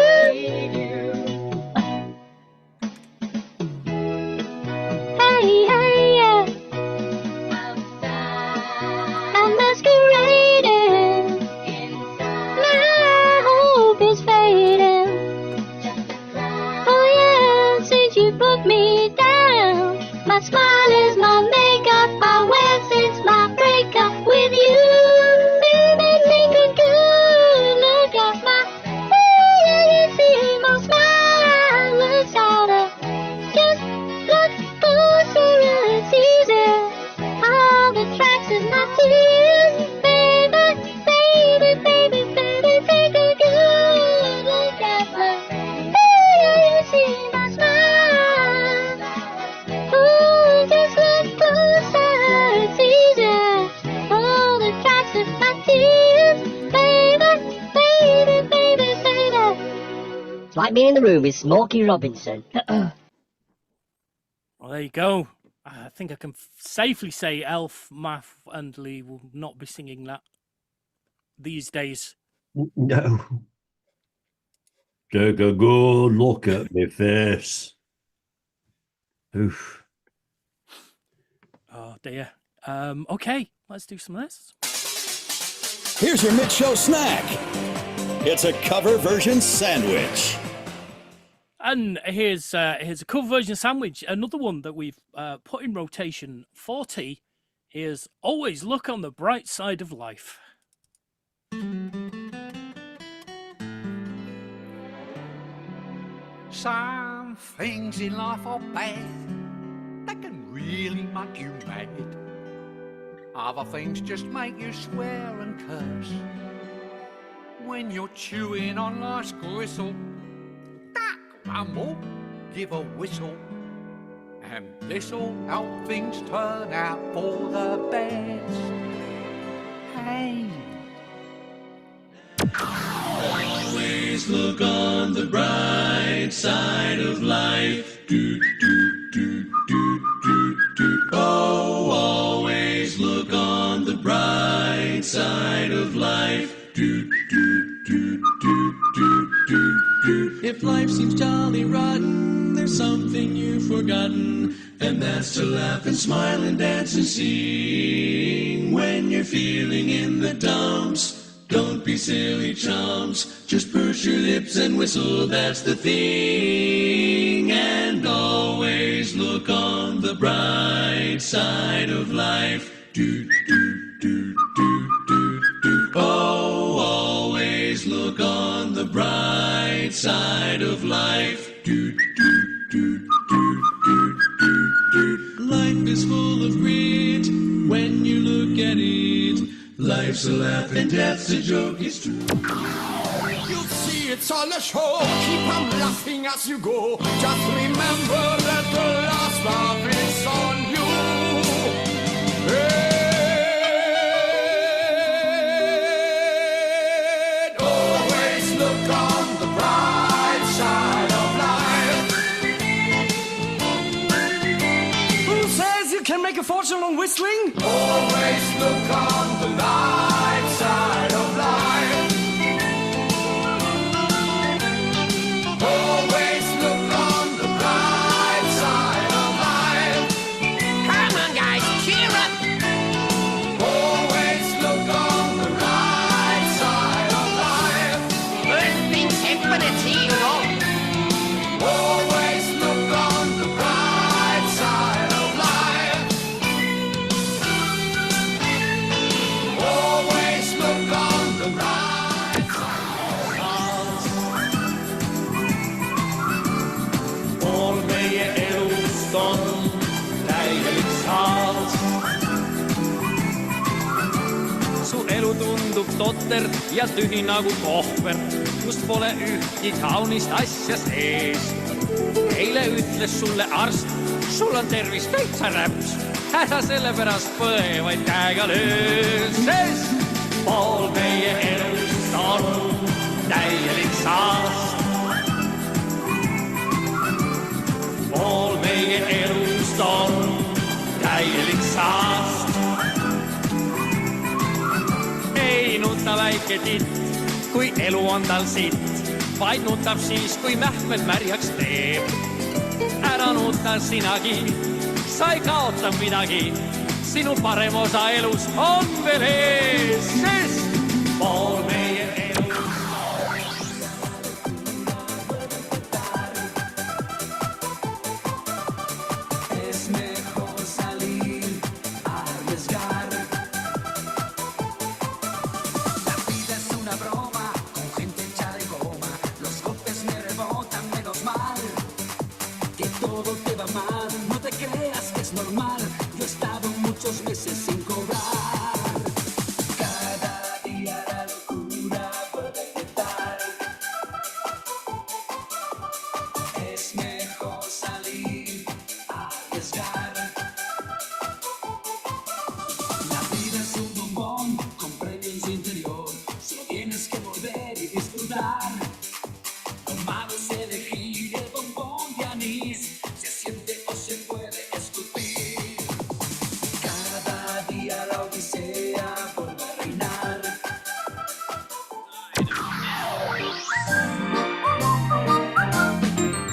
Hey, hey, yeah. I'm masquerading. My hope is fading. Oh yeah, since you put me down, my smile is my makeup. I wear since my breakup with you. Baby, take a good look at my face. You see my smile looks out of. Just look closer and it's easy. All the tracks of my tears. Baby, baby, baby, baby, take a good look at my face. You see my smile. Ooh, just look closer, it's easy. All the tracks of my tears. Baby, baby, baby, baby. It's like being in the room with Smokey Robinson. Well, there you go. I think I can safely say Elf, Math, and Lee will not be singing that these days. No. Take a good look at me face. Oof. Oh dear. Okay, let's do some of this. Here's your mid-show snack. It's a cover version sandwich. And here's a cover version sandwich. Another one that we've put in rotation 40 is Always Look on the Bright Side of Life. Some things in life are bad. They can really make you mad. Other things just make you swear and curse. When you're chewing on life's gristle, duck, rumble, give a whistle, and this'll help things turn out for the best. Hey. Always look on the bright side of life. Do, do, do, do, do, do. Oh, always look on the bright side of life. Do, do, do, do, do, do, do. If life seems jolly rotten, there's something you've forgotten, and that's to laugh and smile and dance and sing. When you're feeling in the dumps, don't be silly chumps, just purse your lips and whistle, that's the thing. And always look on the bright side of life. Do, do, do, do, do, do. Oh, always look on the bright side of life. Do, do, do, do, do, do, do. Life is full of grit when you look at it. Life's a laugh and death's a joke, it's true. You'll see it's on the show. Keep on laughing as you go. Just remember that the last laugh is on you. And always look on the bright side of life. Who says you can make a fortune on whistling? Always look on the light side of life. Always look on the bright side of life. Come on, guys, cheer up. Always look on the right side of life. Good things happen at you know. Always look on the bright side of life. Always look on tundub totter ja tühi nagu kohver, kus pole ühtki kaunist asja sees. Eile ütles sulle arst, sul on tervis täitsa räps, ära sellepärast põe, vaid käega löö, sest pool meie elust on täielik saast. Pool meie elust on täielik saast. Ei nuta väike titt, kui elu on tal sitt, vaid nutab siis, kui mähkmed märjaks teeb. Ära nuta sinagi, sa ei kaota midagi, sinu parem osa elus on veel ees, sest pool meie elus.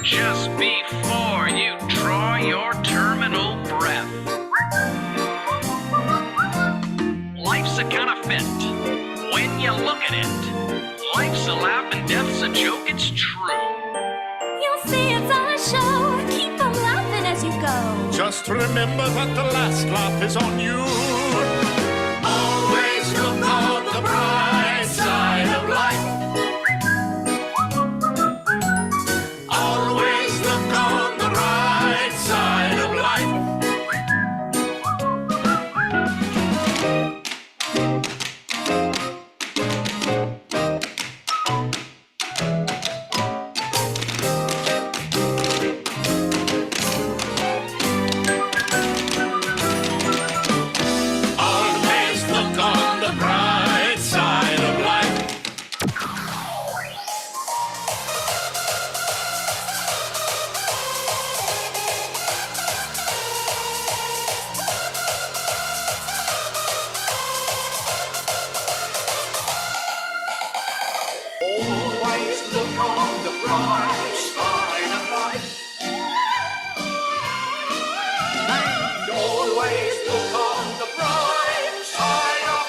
Just before you draw your terminal breath, life's a counterfeit. When you look at it, life's a laugh and death's a joke, it's true. You'll see it's all a show. Keep on laughing as you go. Just remember that the last laugh is on you. Always look on the bright side of life. Always look on the right side of life. Always look on the bright side of life. Always look on the bright side of life. And always look on the bright side of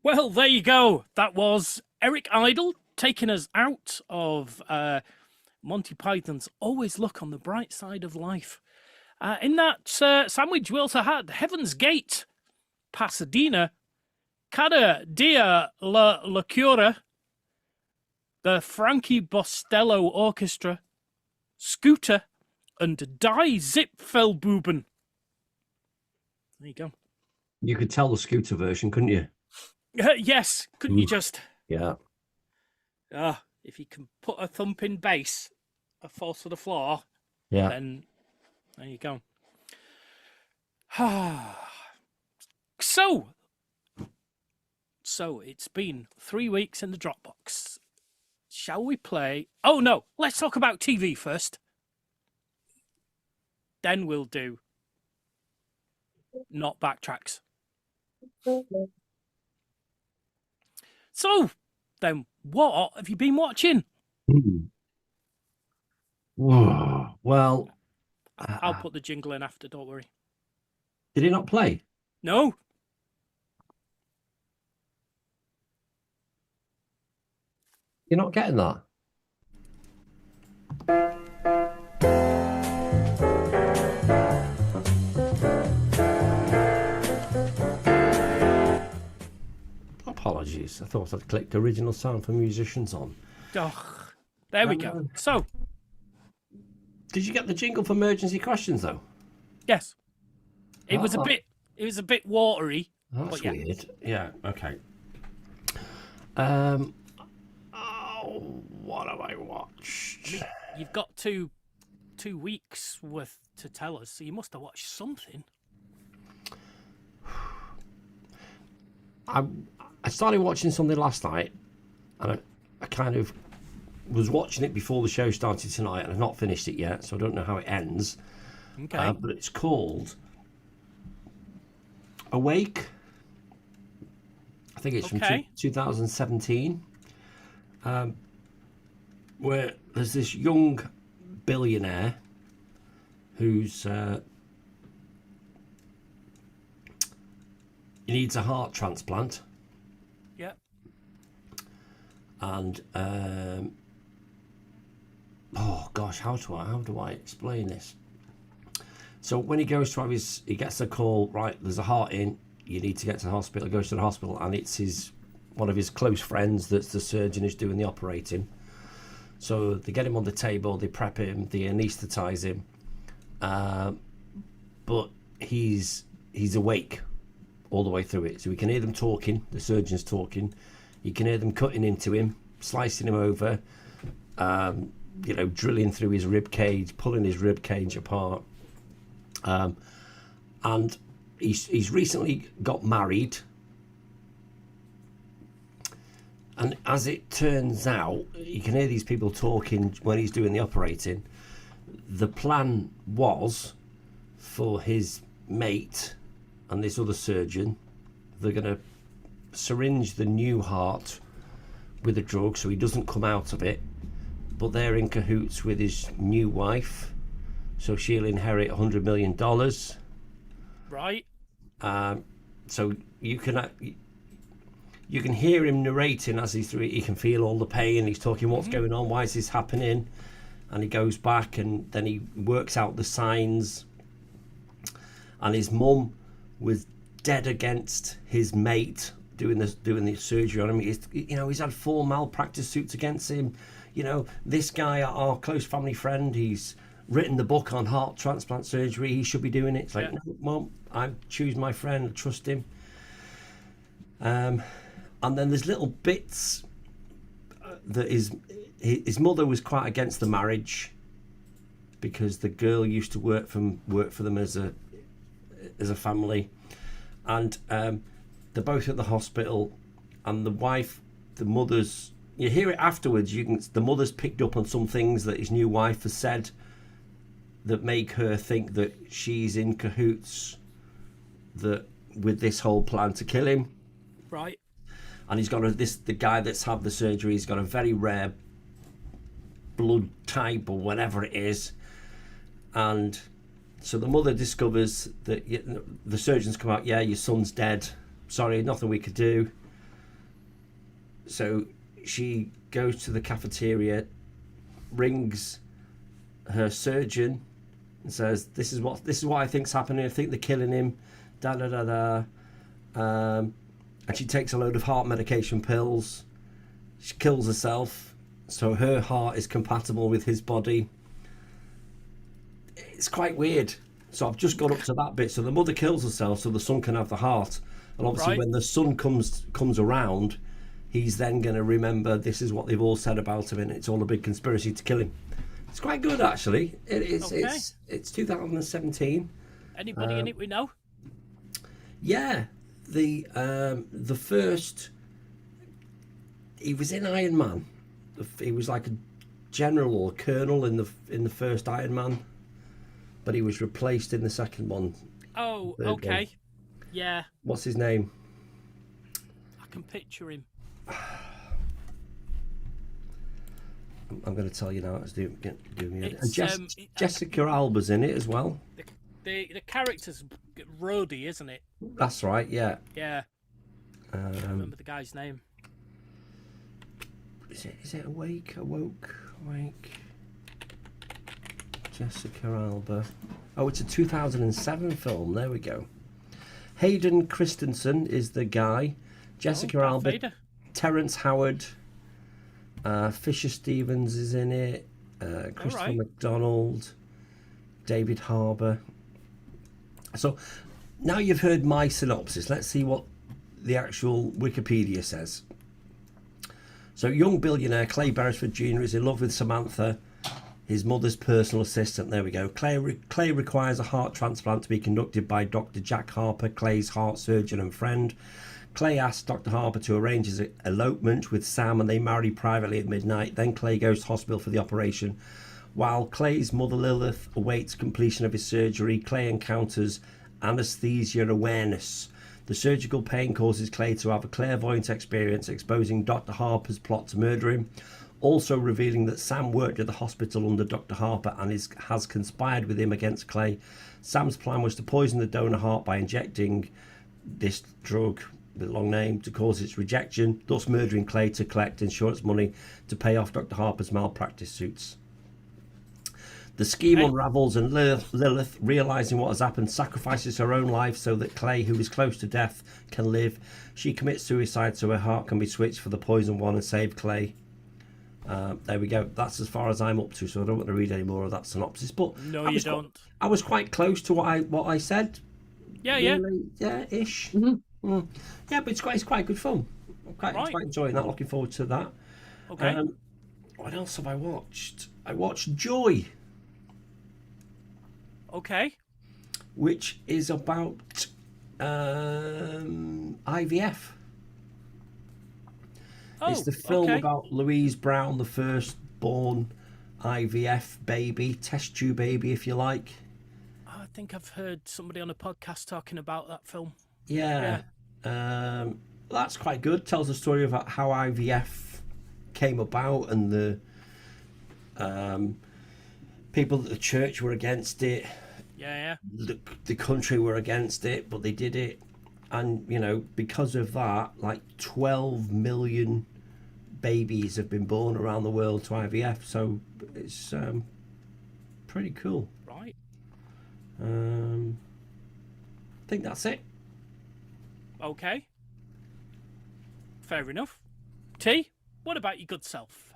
Well, there you go. That was Eric Idle taking us out of Monty Python's Always Look on the Bright Side of Life. In that sandwich, we also had Heaven's Gate, Pasadena, Cada Dia La Cura, the Frankie Bostello Orchestra, Scooter, and Die Zipfelbuben. There you go. You could tell the Scooter version, couldn't you? Yes, couldn't you just? Yeah. If you can put a thumping bass, a falls to the floor, Yeah. then there you go. So it's been 3 weeks in the Dropbox. Shall we play? Oh no, let's talk about TV first. Then we'll do not backtracks. So then, what have you been watching? Well, I'll put the jingle in after, don't worry. did he not play? No. You're not getting that? Apologies. because I thought I'd clicked original sound for musicians on. Oh, there we go. So, did you get the jingle for emergency questions though? Yes. It was a bit. It was a bit watery. That's yeah. weird. Yeah. Okay. What have I watched? You've got two weeks worth to tell us, so you must have watched something. I started watching something last night, and I kind of was watching it before the show started tonight, and I've not finished it yet, so I don't know how it ends. Okay. But it's called Awake. I think it's from 2017. Where there's this young billionaire who's he needs a heart transplant. Yeah. And oh gosh, how do I explain this? So when he goes to have he gets a call, right, there's a heart in, you need to get to the hospital. He goes to the hospital, and it's one of his close friends that's the surgeon who's doing the operating. So they get him on the table, they prep him, they anaesthetize him, but he's awake all the way through it. So we can hear them talking, the surgeon's talking, you can hear them cutting into him, slicing him over, drilling through his rib cage, pulling his rib cage apart. And he's recently got married, and as it turns out, you can hear these people talking when he's doing the operating. The plan was for his mate and this other surgeon, they're going to syringe the new heart with a drug so he doesn't come out of it, but they're in cahoots with his new wife, so she'll inherit $100 million. Right. So you can hear him narrating as he's through it. He can feel all the pain. He's talking, what's going on? Why is this happening? And he goes back, and then he works out the signs. And his mum was dead against his mate doing the surgery on him. He's had 4 malpractice suits against him. This guy, our close family friend, he's written the book on heart transplant surgery. He should be doing it. It's like, no, Mum, I choose my friend, I trust him. And then there's little bits that his mother was quite against the marriage because the girl used to work for them as a family, and they're both at the hospital, and the mother's, you hear it afterwards, the mother's picked up on some things that his new wife has said that make her think that she's in cahoots with this whole plan to kill him. Right. And he's got the guy that's had the surgery, he's got a very rare blood type or whatever it is. And so the mother discovers that the surgeons come out, yeah, your son's dead. Sorry, nothing we could do. So she goes to the cafeteria, rings her surgeon and says, this is what I think's happening. I think they're killing him. Da da da da. And she takes a load of heart medication pills. She kills herself, so her heart is compatible with his body. It's quite weird. So I've just got up to that bit. So the mother kills herself so the son can have the heart. And obviously when the son comes around, he's then going to remember this is what they've all said about him, and it's all a big conspiracy to kill him. It's quite good, actually. It's 2017. Anybody in it we know? Yeah. The first, he was in Iron Man. He was like a general or colonel in the first Iron Man, but he was replaced in the second one. Oh, okay. Yeah. What's his name? I can picture him. I'm going to tell you now. Jessica Alba's in it as well. The character's Rhodey, isn't it? That's right, yeah. Yeah. I can't remember the guy's name. Is it Awake? Jessica Alba. Oh, it's a 2007 film. There we go. Hayden Christensen is the guy. Jessica Alba. Terrence Howard, Fisher Stevens is in it, Christopher right. McDonald, David Harbour. So now you've heard my synopsis, let's see what the actual Wikipedia says. So, young billionaire Clay Beresford Jr. is in love with Samantha, his mother's personal assistant. There we go. Clay requires a heart transplant to be conducted by Dr. Jack Harper, Clay's heart surgeon and friend. Clay asks Dr. Harper to arrange his elopement with Sam, and they marry privately at midnight. Then Clay goes to hospital for the operation. While Clay's mother Lilith awaits completion of his surgery, Clay encounters anesthesia awareness. The surgical pain causes Clay to have a clairvoyant experience, exposing Dr. Harper's plot to murder him, also revealing that Sam worked at the hospital under Dr. Harper and has conspired with him against Clay. Sam's plan was to poison the donor heart by injecting this drug with a long name to cause its rejection, thus murdering Clay to collect insurance money to pay off Dr. Harper's malpractice suits. The scheme unravels, and Lilith, realising what has happened, sacrifices her own life so that Clay, who is close to death, can live. She commits suicide so her heart can be switched for the poison one and save Clay. There we go. That's as far as I'm up to, so I don't want to read any more of that synopsis. But no, you don't. I was quite close to what I said. Yeah, really, yeah, ish. Mm-hmm. Yeah, but it's quite good fun. I'm quite enjoying that. Looking forward to that. Okay. What else have I watched? I watched Joy. Okay. Which is about IVF. It's the film about Louise Brown, the firstborn IVF baby, test tube baby, if you like. I think I've heard somebody on a podcast talking about that film. Yeah. That's quite good. Tells the story about how IVF came about and the people at the church were against it. Yeah. The country were against it, but they did it. And, because of that, like 12 million babies have been born around the world to IVF. So it's pretty cool. Right. I think that's it. Okay. Fair enough. T, what about your good self?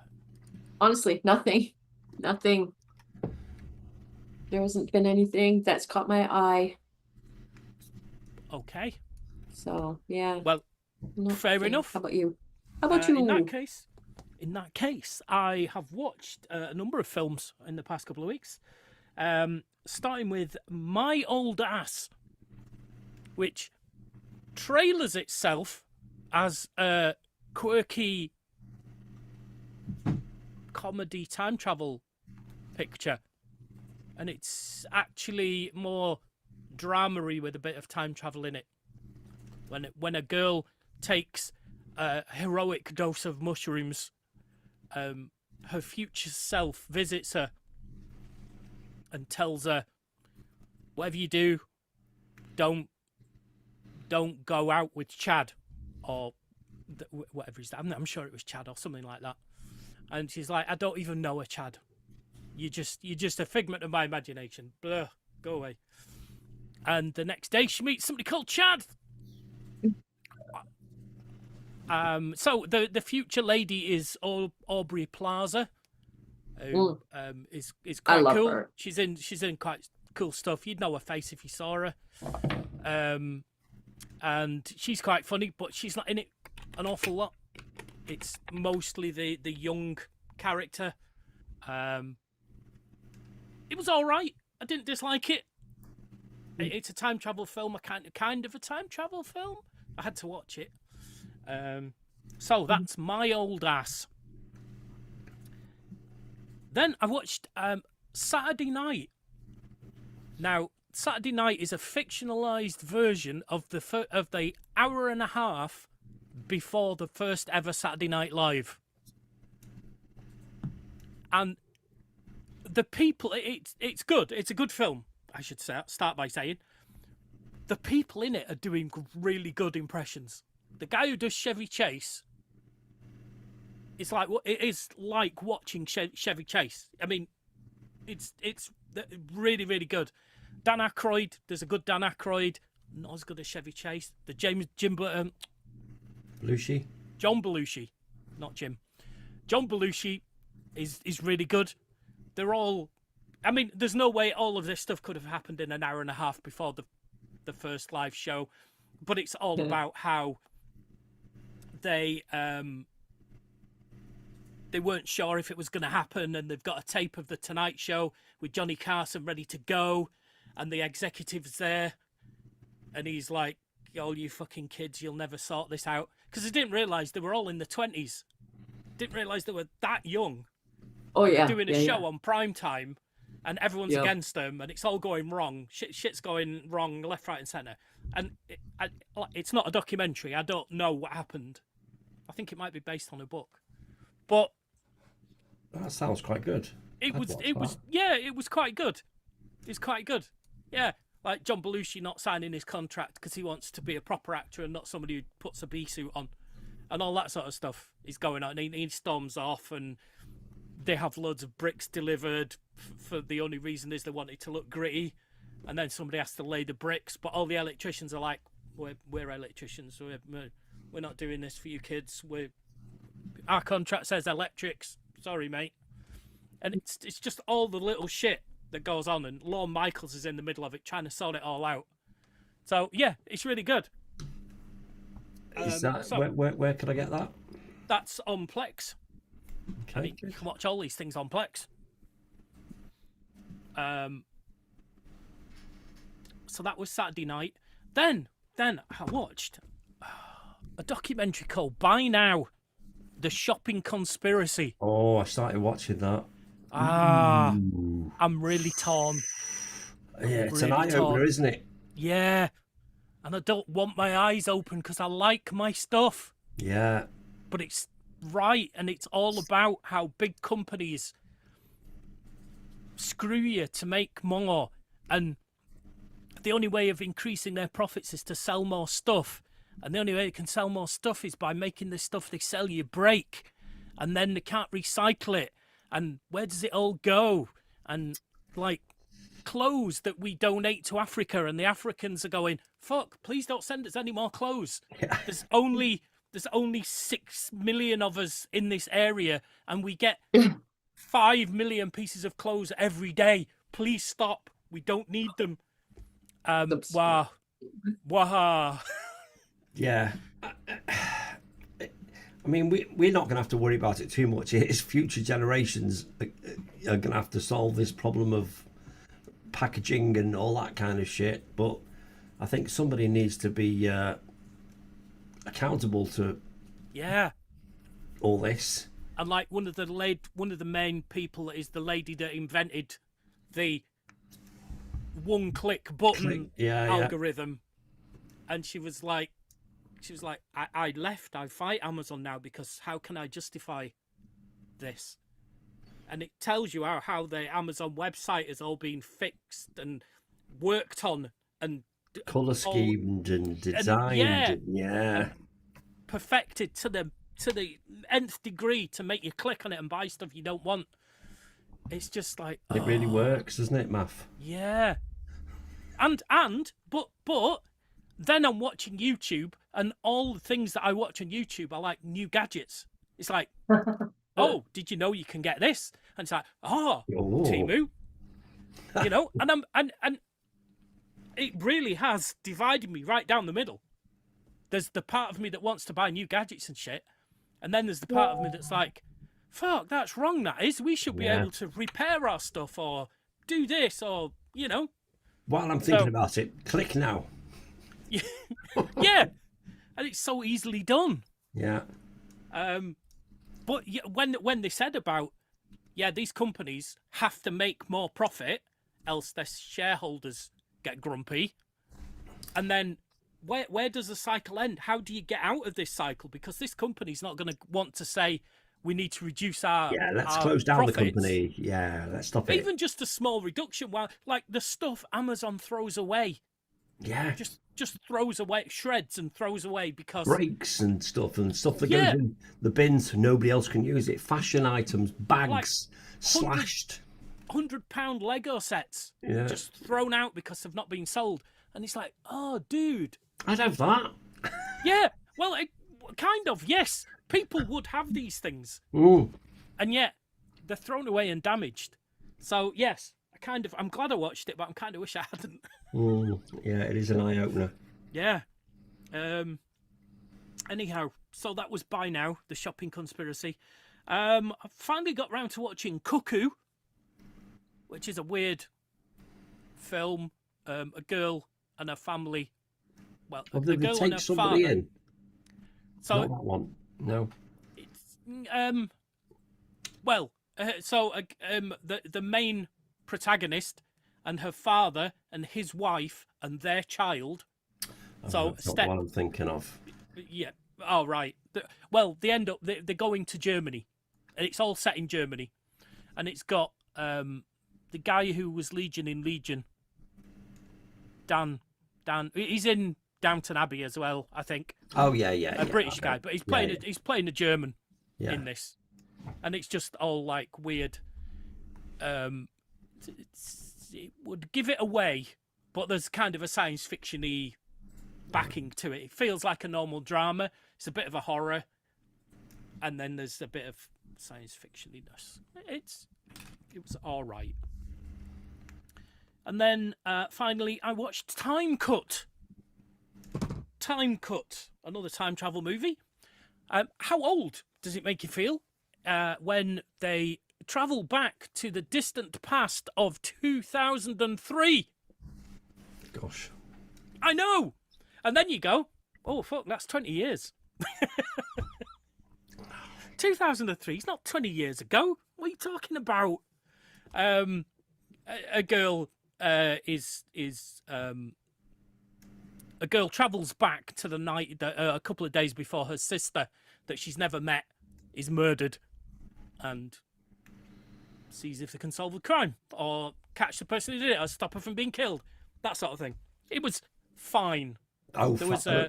Honestly, nothing. There hasn't been anything that's caught my eye. Okay. So, yeah. Well, fair enough. How about you? In that case, I have watched a number of films in the past couple of weeks. Starting with My Old Ass, which trailers itself as a quirky comedy time travel picture. And it's actually more drama-y with a bit of time travel in it. When a girl takes a heroic dose of mushrooms, her future self visits her and tells her, whatever you do, don't go out with Chad, or whatever his name. I'm sure it was Chad or something like that. And she's like, I don't even know a Chad. You're just a figment of my imagination. Blah, go away. And the next day she meets somebody called Chad. So the future lady is Aubrey Plaza, who is quite cool. Her. She's in quite cool stuff. You'd know her face if you saw her. And she's quite funny, but she's not in it an awful lot. It's mostly the young character. It was all right. I didn't dislike it. It's a time travel film, a kind of a time travel film. I had to watch it. So that's My Old Ass. Then I watched Saturday Night. Now, Saturday Night is a fictionalized version of the hour and a half before the first ever Saturday Night Live. And the people, it's good. It's a good film, I should start by saying. The people in it are doing really good impressions. The guy who does Chevy Chase, it is like watching Chevy Chase. I mean, it's really, really good. Dan Aykroyd, there's a good Dan Aykroyd, not as good as Chevy Chase. The Jim Belushi. John Belushi, not Jim. John Belushi is really good. They're all. I mean, there's no way all of this stuff could have happened in an hour and a half before the first live show, but it's all about how they weren't sure if it was going to happen, and they've got a tape of the Tonight Show with Johnny Carson ready to go, and the executive's there, and he's like, all you fucking kids, you'll never sort this out. Because I didn't realise they were all in the 20s. Didn't realise they were that young. Oh, yeah. Doing a show on prime time, and everyone's Yeah. against them, and it's all going wrong. Shit's going wrong left, right, and centre. And it's not a documentary. I don't know what happened. I think it might be based on a book. But That sounds quite good. it was quite good. It's quite good. Yeah. Like John Belushi not signing his contract because he wants to be a proper actor and not somebody who puts a bee suit on, and all that sort of stuff is going on. He storms off, and they have loads of bricks delivered for the only reason is they want it to look gritty, and then somebody has to lay the bricks. But all the electricians are like, "We're electricians. We're not doing this for you kids. Our contract says electrics. Sorry, mate." And it's just all the little shit that goes on, and Lorne Michaels is in the middle of it trying to sort it all out. So yeah, it's really good. Is that where can I get that? That's on Plex. Okay. I mean, you can watch all these things on Plex. So that was Saturday night. Then I watched a documentary called Buy Now: The Shopping Conspiracy. Oh, I started watching that. I'm really torn. Yeah, it's really an eye opener, isn't it? Yeah, and I don't want my eyes open because I like my stuff. Yeah. But it's right, and it's all about how big companies screw you to make more, and the only way of increasing their profits is to sell more stuff, and the only way they can sell more stuff is by making the stuff they sell you break, and then they can't recycle it, and where does it all go? And like clothes that we donate to Africa, and the Africans are going, fuck, please don't send us any more clothes. Yeah. There's only 6 million of us in this area, and we get 5 million pieces of clothes every day. Please stop. We don't need them. Wow. Yeah. I mean, we're not going to have to worry about it too much. It's future generations are going to have to solve this problem of packaging and all that kind of shit. But I think somebody needs to be accountable to all this. And like one of the main people is the lady that invented the one-click button algorithm, and she was like, I left. I fight Amazon now because how can I justify this? And it tells you how the Amazon website has all been fixed and worked on and colour schemed and designed, and perfected to the nth degree to make you click on it and buy stuff you don't want. It's just like it really works, doesn't it, Math? Yeah. But then I'm watching YouTube, and all the things that I watch on YouTube are like new gadgets. It's like, oh, did you know you can get this? And it's like, Temu, you know, and it really has divided me right down the middle. There's the part of me that wants to buy new gadgets and shit, and then there's the part of me that's like, fuck, that's wrong. That is, we should be able to repair our stuff or do this, or you know. While I'm thinking about it, click now. Yeah, and it's so easily done. Yeah. But when they said about these companies have to make more profit, else their shareholders get grumpy, and then where does the cycle end? How do you get out of this cycle? Because this company's not going to want to say we need to reduce our let's our close down profits. the company. Yeah, let's stop it. Even just a small reduction, while like the stuff Amazon throws away. Yeah. Just throws away, shreds and throws away because breaks and stuff that goes in the bins so nobody else can use it. Fashion items, bags, like slashed. £100 Lego sets just thrown out because they've not been sold. And it's like, oh, dude. I'd have that. Yeah. Well, kind of, yes. People would have these things, Mm. and yet they're thrown away and damaged. So yes, I'm glad I watched it, but I'm kind of wish I hadn't. Yeah, it is an eye opener. Yeah. Anyhow, so that was By Now, the shopping conspiracy. I finally got round to watching Cuckoo, which is a weird film. A girl and her family. Well, Oh, a they girl take and her somebody father. in. So Not that one. No. it's the main protagonist and her father and his wife and their child. So That's not what I'm thinking of. Yeah. Oh, right. They end up they're going to Germany, and it's all set in Germany, and it's got the guy who was Legion in Legion. Dan, he's in Downton Abbey as well, I think. Oh yeah. A British guy, but he's playing a German Yeah. in this, and it's just all like weird. It would give it away, but there's kind of a science fiction-y backing to it. It feels like a normal drama. It's a bit of a horror, and then there's a bit of science fiction-iness. It was all right. And then finally, I watched Time Cut. Time Cut, another time travel movie. How old does it make you feel when they travel back to the distant past of 2003? Gosh. I know. And then you go, oh, fuck, that's 20 years. 2003 is not 20 years ago. What are you talking about? A girl a girl travels back to the night that a couple of days before her sister that she's never met is murdered, and sees if they can solve the crime or catch the person who did it or stop her from being killed. That sort of thing. It was fine. Oh,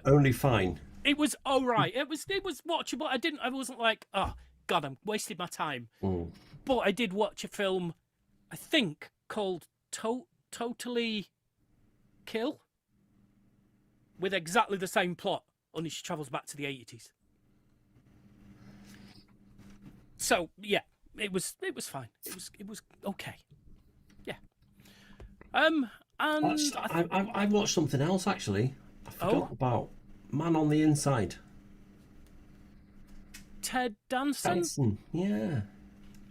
only fine. It was all right. It was watchable. I wasn't like, oh God, I'm wasting my time. But I did watch a film, I think, called Totally Kill, with exactly the same plot, only she travels back to the 80s. So yeah, it was fine. It was okay. Yeah. And I watched something else actually. I forgot about Man on the Inside. Ted Danson. Yeah.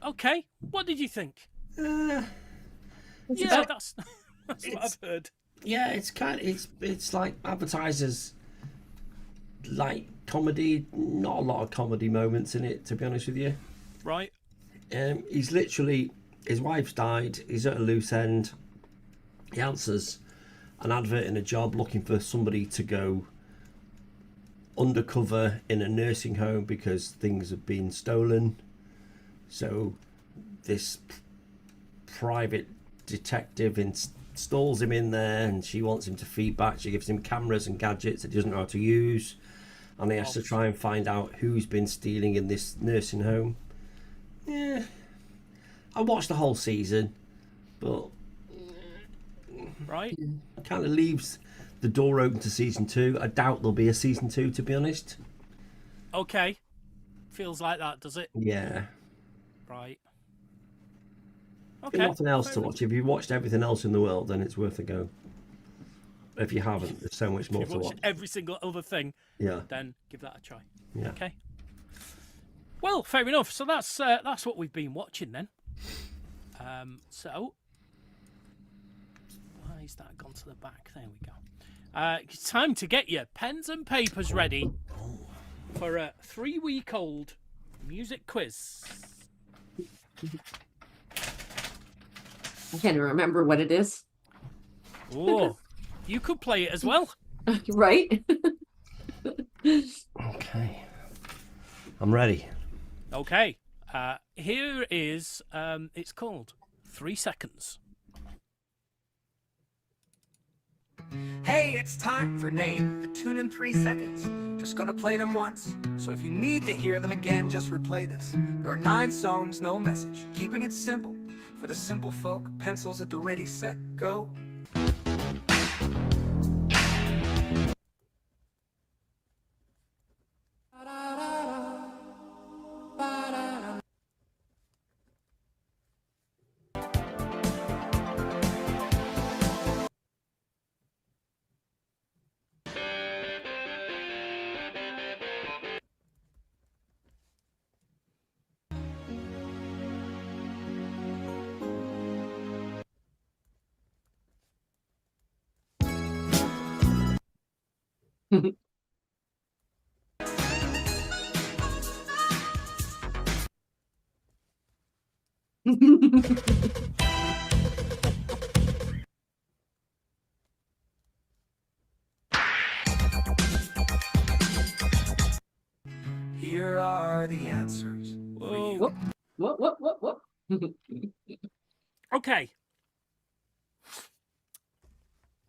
Okay. What did you think? Yeah, that's what I've heard. Yeah, it's like advertisers like comedy. Not a lot of comedy moments in it, to be honest with you. Right. He's literally, his wife's died. He's at a loose end. He answers an advert in a job looking for somebody to go undercover in a nursing home because things have been stolen. So this private detective installs him in there, and she wants him to feedback. She gives him cameras and gadgets that he doesn't know how to use, and he has to try and find out who's been stealing in this nursing home. Yeah, I watched the whole season, but right, kind of leaves the door open to season 2. I doubt there'll be a season 2, to be honest. Okay, feels like that, does it? Yeah. Right. Okay. Nothing else to watch. If you've watched everything else in the world, then it's worth a go. If you haven't, there's so much more to watch. Every single other thing. Yeah. Then give that a try. Yeah. Okay. Well, fair enough. So that's what we've been watching then. So why is that gone to the back? There we go. It's time to get your pens and papers ready for a 3-week-old music quiz. I can't even remember what it is. Oh, you could play it as well. Right? Okay. I'm ready. Okay. Here is, it's called 3 Seconds. Hey, it's time for Name the Tune in 3 seconds. Just gonna play them once, so if you need to hear them again, just replay this. There are 9 songs, no message, keeping it simple. For the simple folk, pencils at the ready, set, go. Here are the answers. Whoa. Whoop. Okay.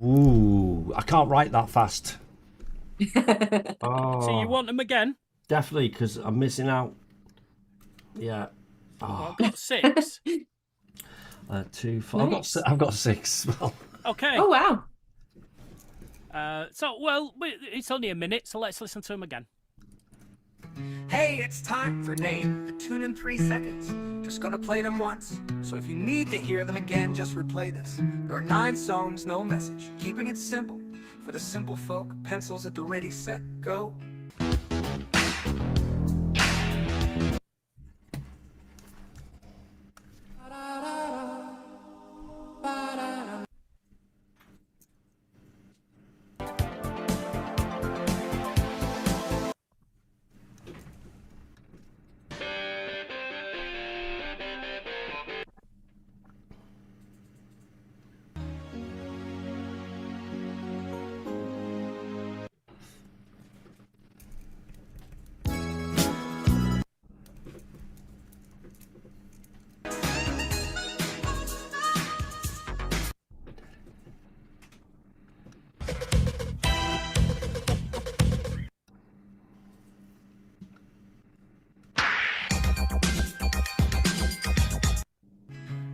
Ooh, I can't write that fast. So you want them again? Definitely, because I'm missing out. Yeah. Well, I've got 6. 2, 4. Nice. I've got 6. Well, Okay. Oh, wow. It's only a minute, so let's listen to them again. Hey, it's time for Name a Tune in 3 seconds. Just gonna play them once. So if you need to hear them again, just replay this. There are 9 songs, no message. Keeping it simple. For the simple folk, pencils at the ready, set, go.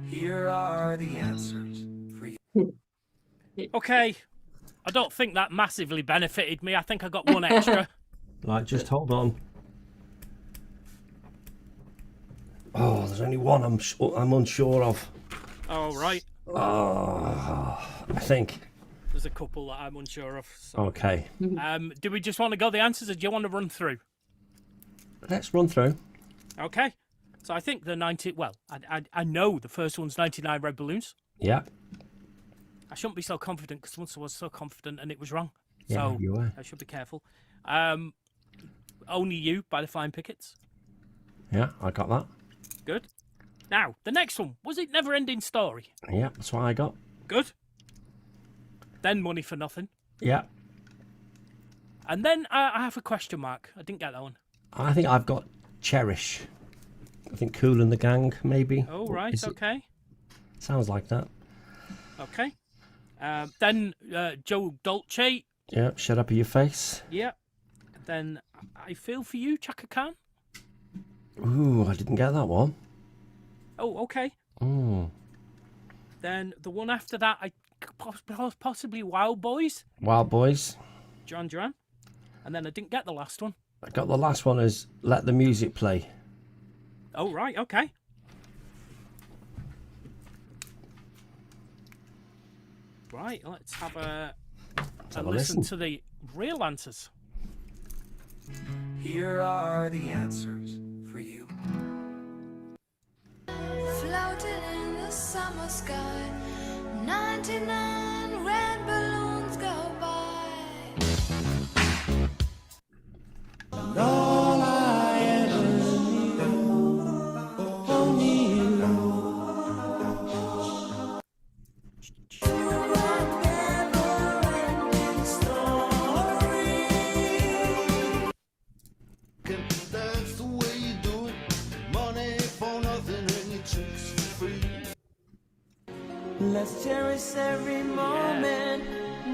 Here are the answers for you. Okay. I don't think that massively benefited me. I think I got 1 extra. right, just hold on. Oh, there's only one I'm unsure of. Oh, right. Oh, I think. There's a couple that I'm unsure of. So. Okay. Do we just want to go the answers, or do you want to run through? Let's run through. Okay. So I think the 90. Well, I know the first one's 99 red balloons. Yeah. I shouldn't be so confident because once I was so confident and it was wrong. Yeah, so you were. I should be careful. Only You by the Flying Pickets. Yeah, I got that. Good. Now, the next one. Was it Never Ending Story? Yeah, that's what I got. Good. Then Money for Nothing. Yeah. And then I have a question mark. I didn't get that one. I think I've got Cherish. I think Kool and the Gang, maybe. Oh, right. Okay. Sounds like that. Okay. Then Joe Dolce. Yeah, Shut Up in Your Face. Yeah. Then I Feel For You, Chaka Khan. Ooh, I didn't get that one. Oh, okay. Mm. Then the one after that, possibly Wild Boys. Wild Boys. Duran Duran. And then I didn't get the last one. I got the last one as Let the Music Play. Oh, right. Okay. Right. Let's have a listen to the real answers. Here are the answers for you. Floating in the summer sky, 99 red balloons go by. And all I ever knew, only you. That's the way you do it. Money for nothing and your chicks for free. Let's cherish every moment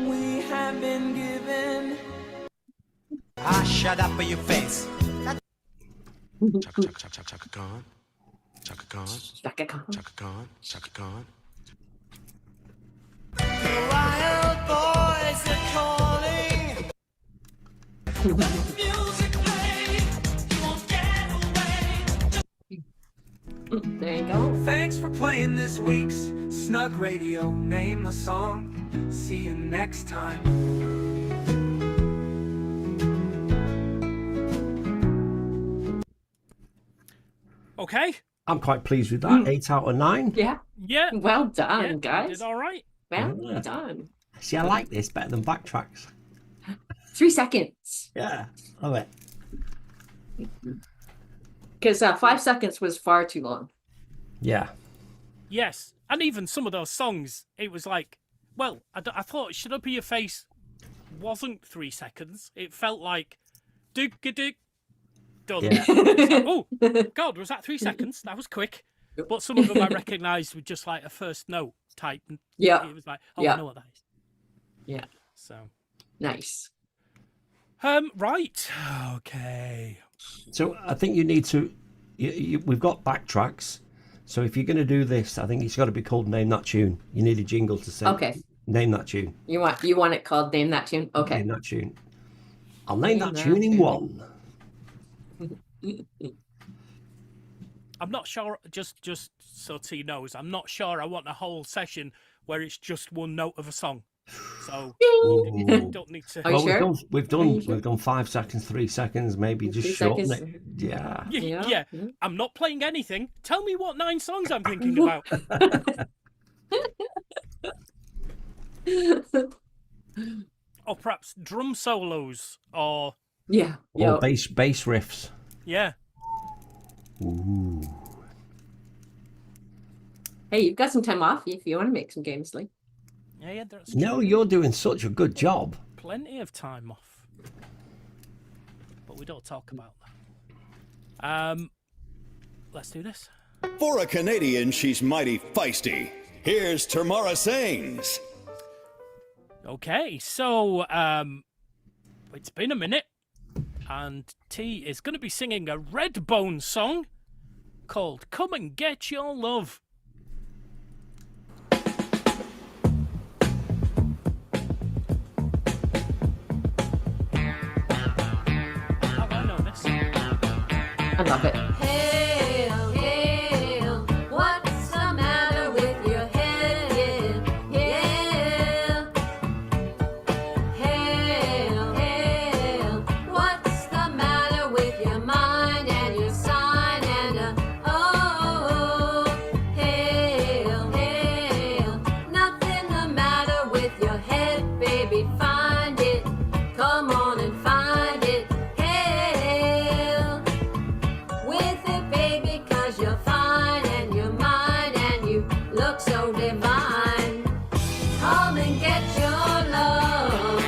we have been given. Shut up in your face. Chaka Khan. Chaka Khan. Chaka Khan. Chaka Khan. Chaka Khan. The wild boys are calling. Music play. You won't get away. There you go. Thanks for playing this week's Snug Radio. Name the song. See you next time. Okay. I'm quite pleased with that. 8 out of 9. Yeah. Yeah. Well done, Yeah, guys. did all right. Well Yeah. done. See, I like this better than Backtracks. 3 seconds. Yeah, love it. Because 5 seconds was far too long. Yeah. Yes, and even some of those songs, it was like, well, I thought "Shut Up in Your Face" wasn't 3 seconds. It felt like, dig, done. Yeah. It's like, oh God, was that 3 seconds? That was quick. But some of them I recognised were just like a first note type. And Yeah. it was like, oh, Yeah. I know what that is. Yeah. So nice. Right. Okay. So I think you need to. We've got backtracks. So if you're going to do this, I think it's got to be called "Name That Tune." You need a jingle to say. Okay. Name that tune. You want it called Name That Tune? Okay. Name that tune. I'll name that tune in one. I'm not sure. Just so T knows, I'm not sure. I want a whole session where it's just one note of a song. So you don't need to. Are you sure? We've done 5 seconds, 3 seconds, maybe just 3 shorten seconds. it. Yeah. Yeah. I'm not playing anything. Tell me what 9 songs I'm thinking about. Or perhaps drum solos, or Yeah. Or bass riffs. yeah. Ooh. Hey, you've got some time off if you want to make some games, Lee. Yeah, that's No, you're doing such a good job. plenty of time off. But we don't talk about that. Let's do this. For a Canadian, she's mighty feisty. Here's Tamara Sings. Okay, so it's been a minute, and T is going to be singing a Redbone song called "Come and Get Your Love." Oh, I know this. I love it. Hail, hail, what's the matter with your head? Yeah. Hail, hail, what's the matter with your mind and your sign and oh, hail, hail, nothing the matter with your head, baby, find it. Come on and find it. Hail. With it, baby, 'cause you're fine and you're mine and you look so divine. Come and get your love.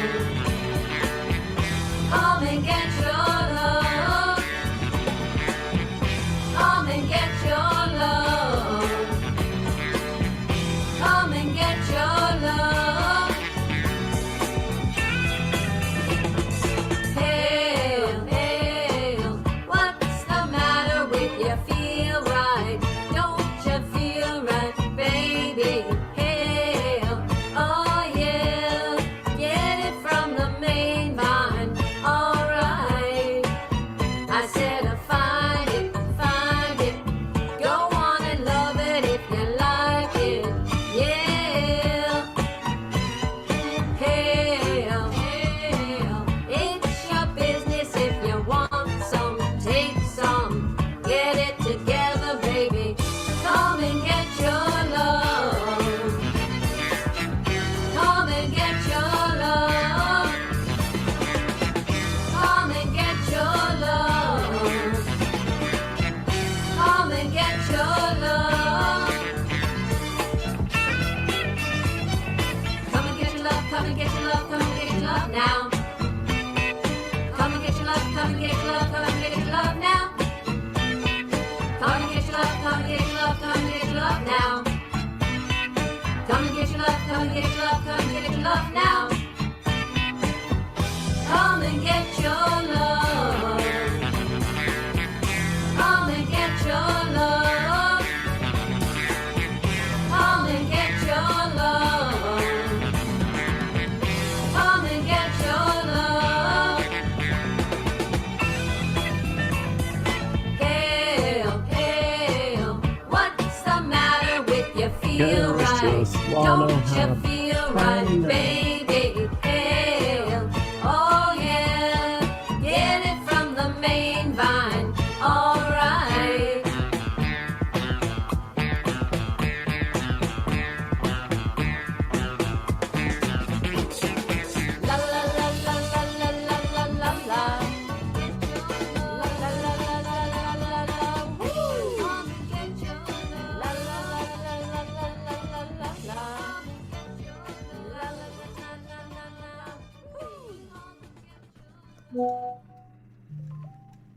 Come and get your love. Come and get your love. Come and get your love. Hail, hail, what's the matter with you? Feel right, don't you feel right, baby? Hail, oh yeah, get it from the main line, alright. I said find it, go on and love it if you like it, yeah. Hail, hail, it's your business if you want some, take some, get it together, baby. Come and get your love. Come and get your love. Come and get your love. Come and get your love. Come and get your love, come and get your love, come and get your love now. Come and get your love, come and get your love, come and get your love now. Come and get your love, come and get your love, come and get your love now. Come and get your love, come and get your love, come and get your love now. Come and get your love. Come and get your love. Come and get your love. Come and get your love. Hail, hail, what's the matter with you? Feel Girls right, just wanna don't you have feel right, fun. baby? Hail, oh yeah, get it from the main vine, alright. La la la la la la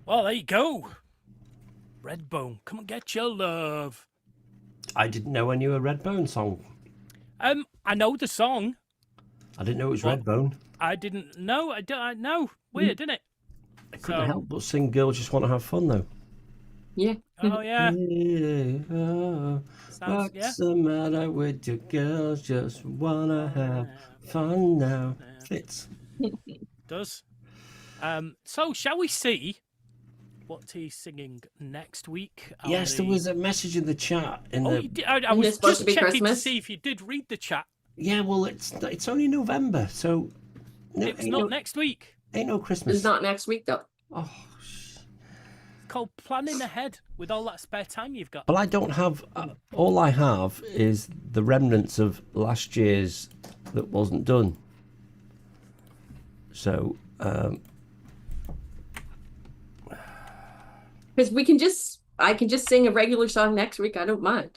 Well, there you go. Redbone, come and get your love. I didn't know I knew a Redbone song. I know the song. I didn't know it was What? Redbone. I didn't know. I don't know. Weird, isn't it? I couldn't help but sing "Girls Just Want to Have Fun" though. Yeah. Oh yeah. What's yeah. the matter with you girls? Just wanna have fun now. Fits. Does. So shall we see what he's singing next week? on Yes, there the- was a message in the chat. You did, I Isn't was it supposed just to be checking Christmas? to see if you did read the chat. Yeah, well, it's only November, so no, It's ain't not no, next week. ain't no Christmas. It's not next week though. Oh, It's called planning ahead with all that spare time you've got. but I don't have. All I have is the remnants of last year's that wasn't done. So. Because I can just sing a regular song next week. I don't mind.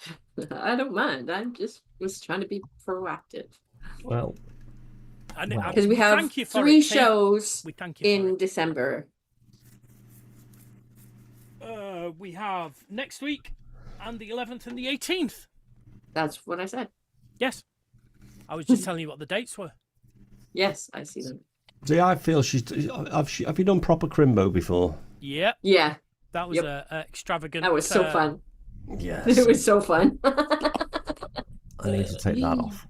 I don't mind. I'm just was trying to be proactive. Well, Because we have thank you for 3 it, Tate. shows We thank you for in December. We have next week and the 11th and the 18th. That's what I said. Yes. I was just telling you what the dates were. Yes, I see them. see, I feel have you done proper crimbo before? Yep. Yeah. That was a extravagant. That was so fun. Yes. It was so fun. I need to take that off.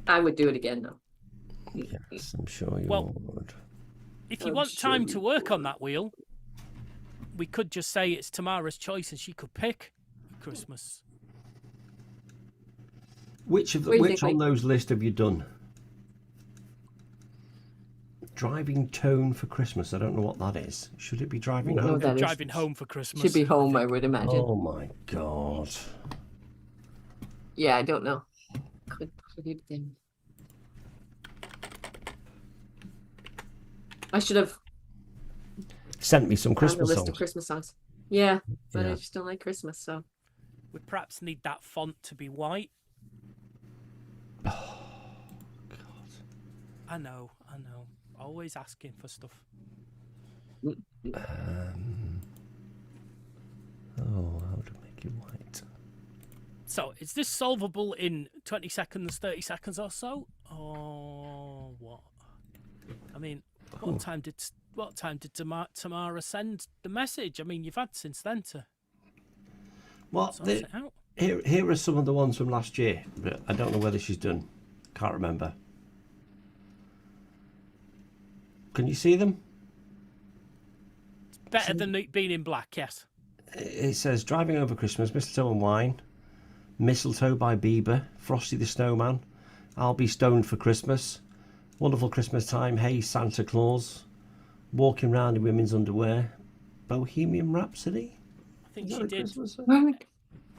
I would do it again though. Yes, I'm sure you Well, would. If you I'm want sure time you to work on that wheel, we could just say it's Tamara's choice and she could pick Christmas. Which What do you which think, on Lee? those list have you done? Driving tone for Christmas. I don't know what that is. Should it be driving don't know home? what that is. Driving home for Christmas. Should be home, I would imagine. Oh my god. Yeah, I don't know. Could have been. I should have Sent me some found a Christmas list songs. of Christmas songs. Yeah, but I Yeah. just don't like Christmas, so We perhaps need that font to be white. God. I know. Always asking for stuff. Oh, how to make it white? So, is this solvable in 20 seconds, 30 seconds or so? Or what? I mean, what time did Tamara send the message? I mean, you've had since then to Well, sort it out. here are some of the ones from last year, but I don't know whether she's done. Can't remember. Can you see them? Better than it being in black, yes. It says Driving Over Christmas, Mistletoe and Wine, Mistletoe by Bieber, Frosty the Snowman, I'll Be Stoned for Christmas, Wonderful Christmas Time, Hey Santa Claus, Walking Round in Women's Underwear, Bohemian Rhapsody. I think Is she that a did. Christmas song?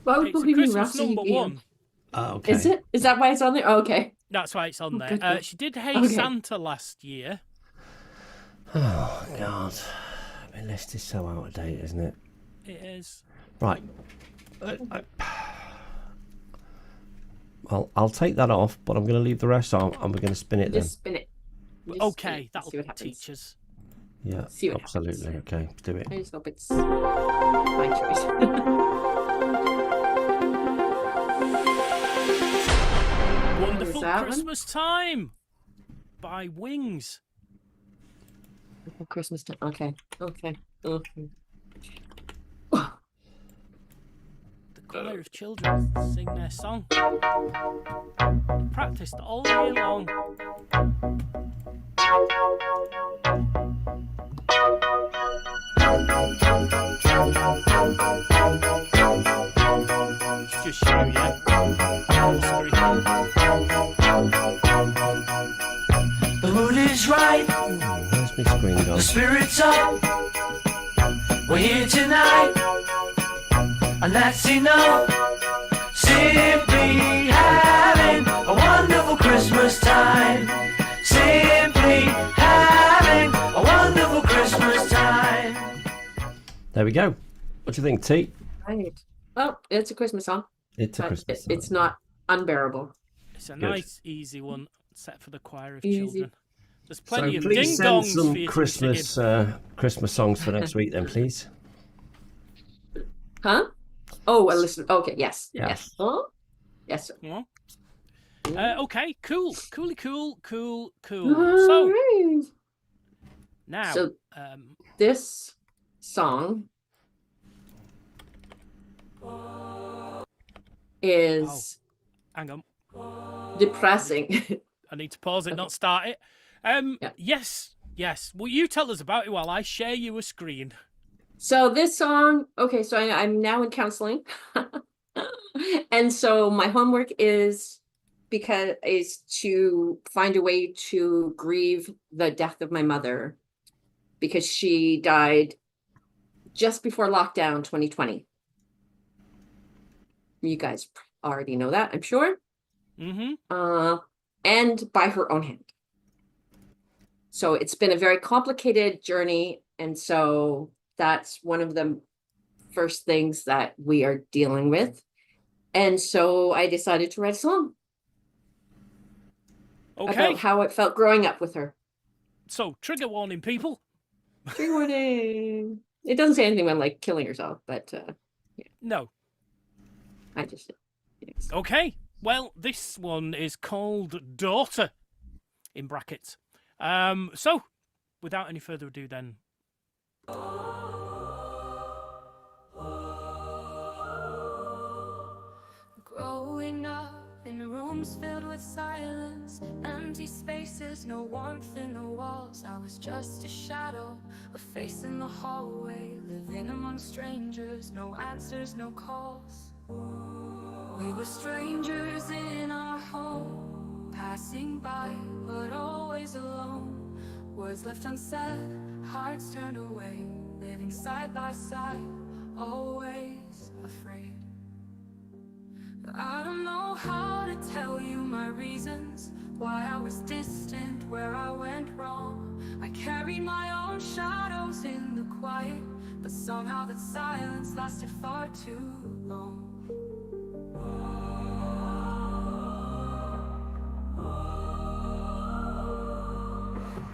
why would It's a Bohemian Christmas Rhapsody number be in? one. Okay. Is it? Is that why it's on there? Oh, okay. That's why it's on Oh, there. good God. She did Hey Okay. Santa last year. Oh God, my list is so out of date, isn't it? It is. Right. Well, I'll take that off, but I'm going to leave the rest on, and we're going to spin it then. Just spin it. Just spin Okay, it. that'll See what happens. teach us. Yeah, See what absolutely. happens. Okay, do it. I just hope it's my choice. Wonderful that one? Christmas Time by Wings. Christmas time. Okay. Okay. Okay. The choir of children sing their song. Practiced all day long. It's just you, yeah. The mood is right, Where's my screen gone? the spirit's up. We're here tonight, and that's enough. Simply having a wonderful Christmas time. Simply having a wonderful Christmas time. There we go. What do you think, T? Right. Well, it's a Christmas song. It's a but Christmas song. It's not unbearable. It's a Good. nice, easy one set for the choir of Easy. children. There's plenty of please ding send dongs for some you to be Christmas Christmas songs for next week, then, please. Huh? Oh, well, listen. Okay, yes. Yeah. Yes. Oh, yes, sir. singing. Okay, cool. So, Alright. now, So this song is hang on. depressing. I need to pause it, not start it. Yes. Will you tell us about it while I share you a screen? So this song, okay, so I'm now in counseling. And so my homework is to find a way to grieve the death of my mother, because she died just before lockdown 2020. You guys already know that, I'm sure. Mm-hmm. And by her own hand. So it's been a very complicated journey, and so that's one of the first things that we are dealing with. And so I decided to write a song about how it felt growing up with her. So, trigger warning, people. Trigger warning. It doesn't say anything about like killing herself, but yeah. No. I just yes. Okay. Well, this one is called Daughter, in brackets. So, without any further ado, then. Growing up in rooms filled with silence, empty spaces, no warmth in the walls. I was just a shadow, a face in the hallway, living among strangers, no answers, no calls. We were strangers in our home, passing by, but always alone. Words left unsaid, hearts turned away, living side by side, always afraid. I don't know how to tell you my reasons, why I was distant, where I went wrong. I carried my own shadows in the quiet, but somehow that silence lasted far too long.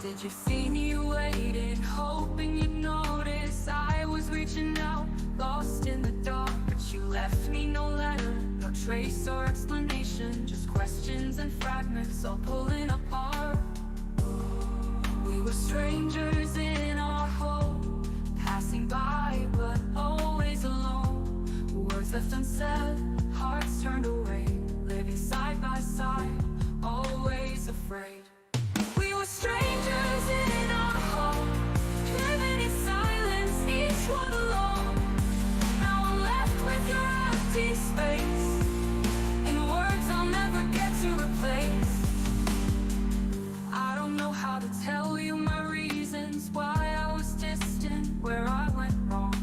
Did you see me waiting, hoping you'd notice? I was reaching out, lost in the dark, but you left me no letter, no trace or explanation, just questions and fragments all pulling apart. We were strangers in our home, passing by but always alone. Words left unsaid, hearts turned away, living side by side, always afraid. We were strangers in our home, living in silence, each one alone. Now I'm left with your empty space, and words I'll never get to replace. I don't know how to tell you my reasons, why I was distant, where I went wrong.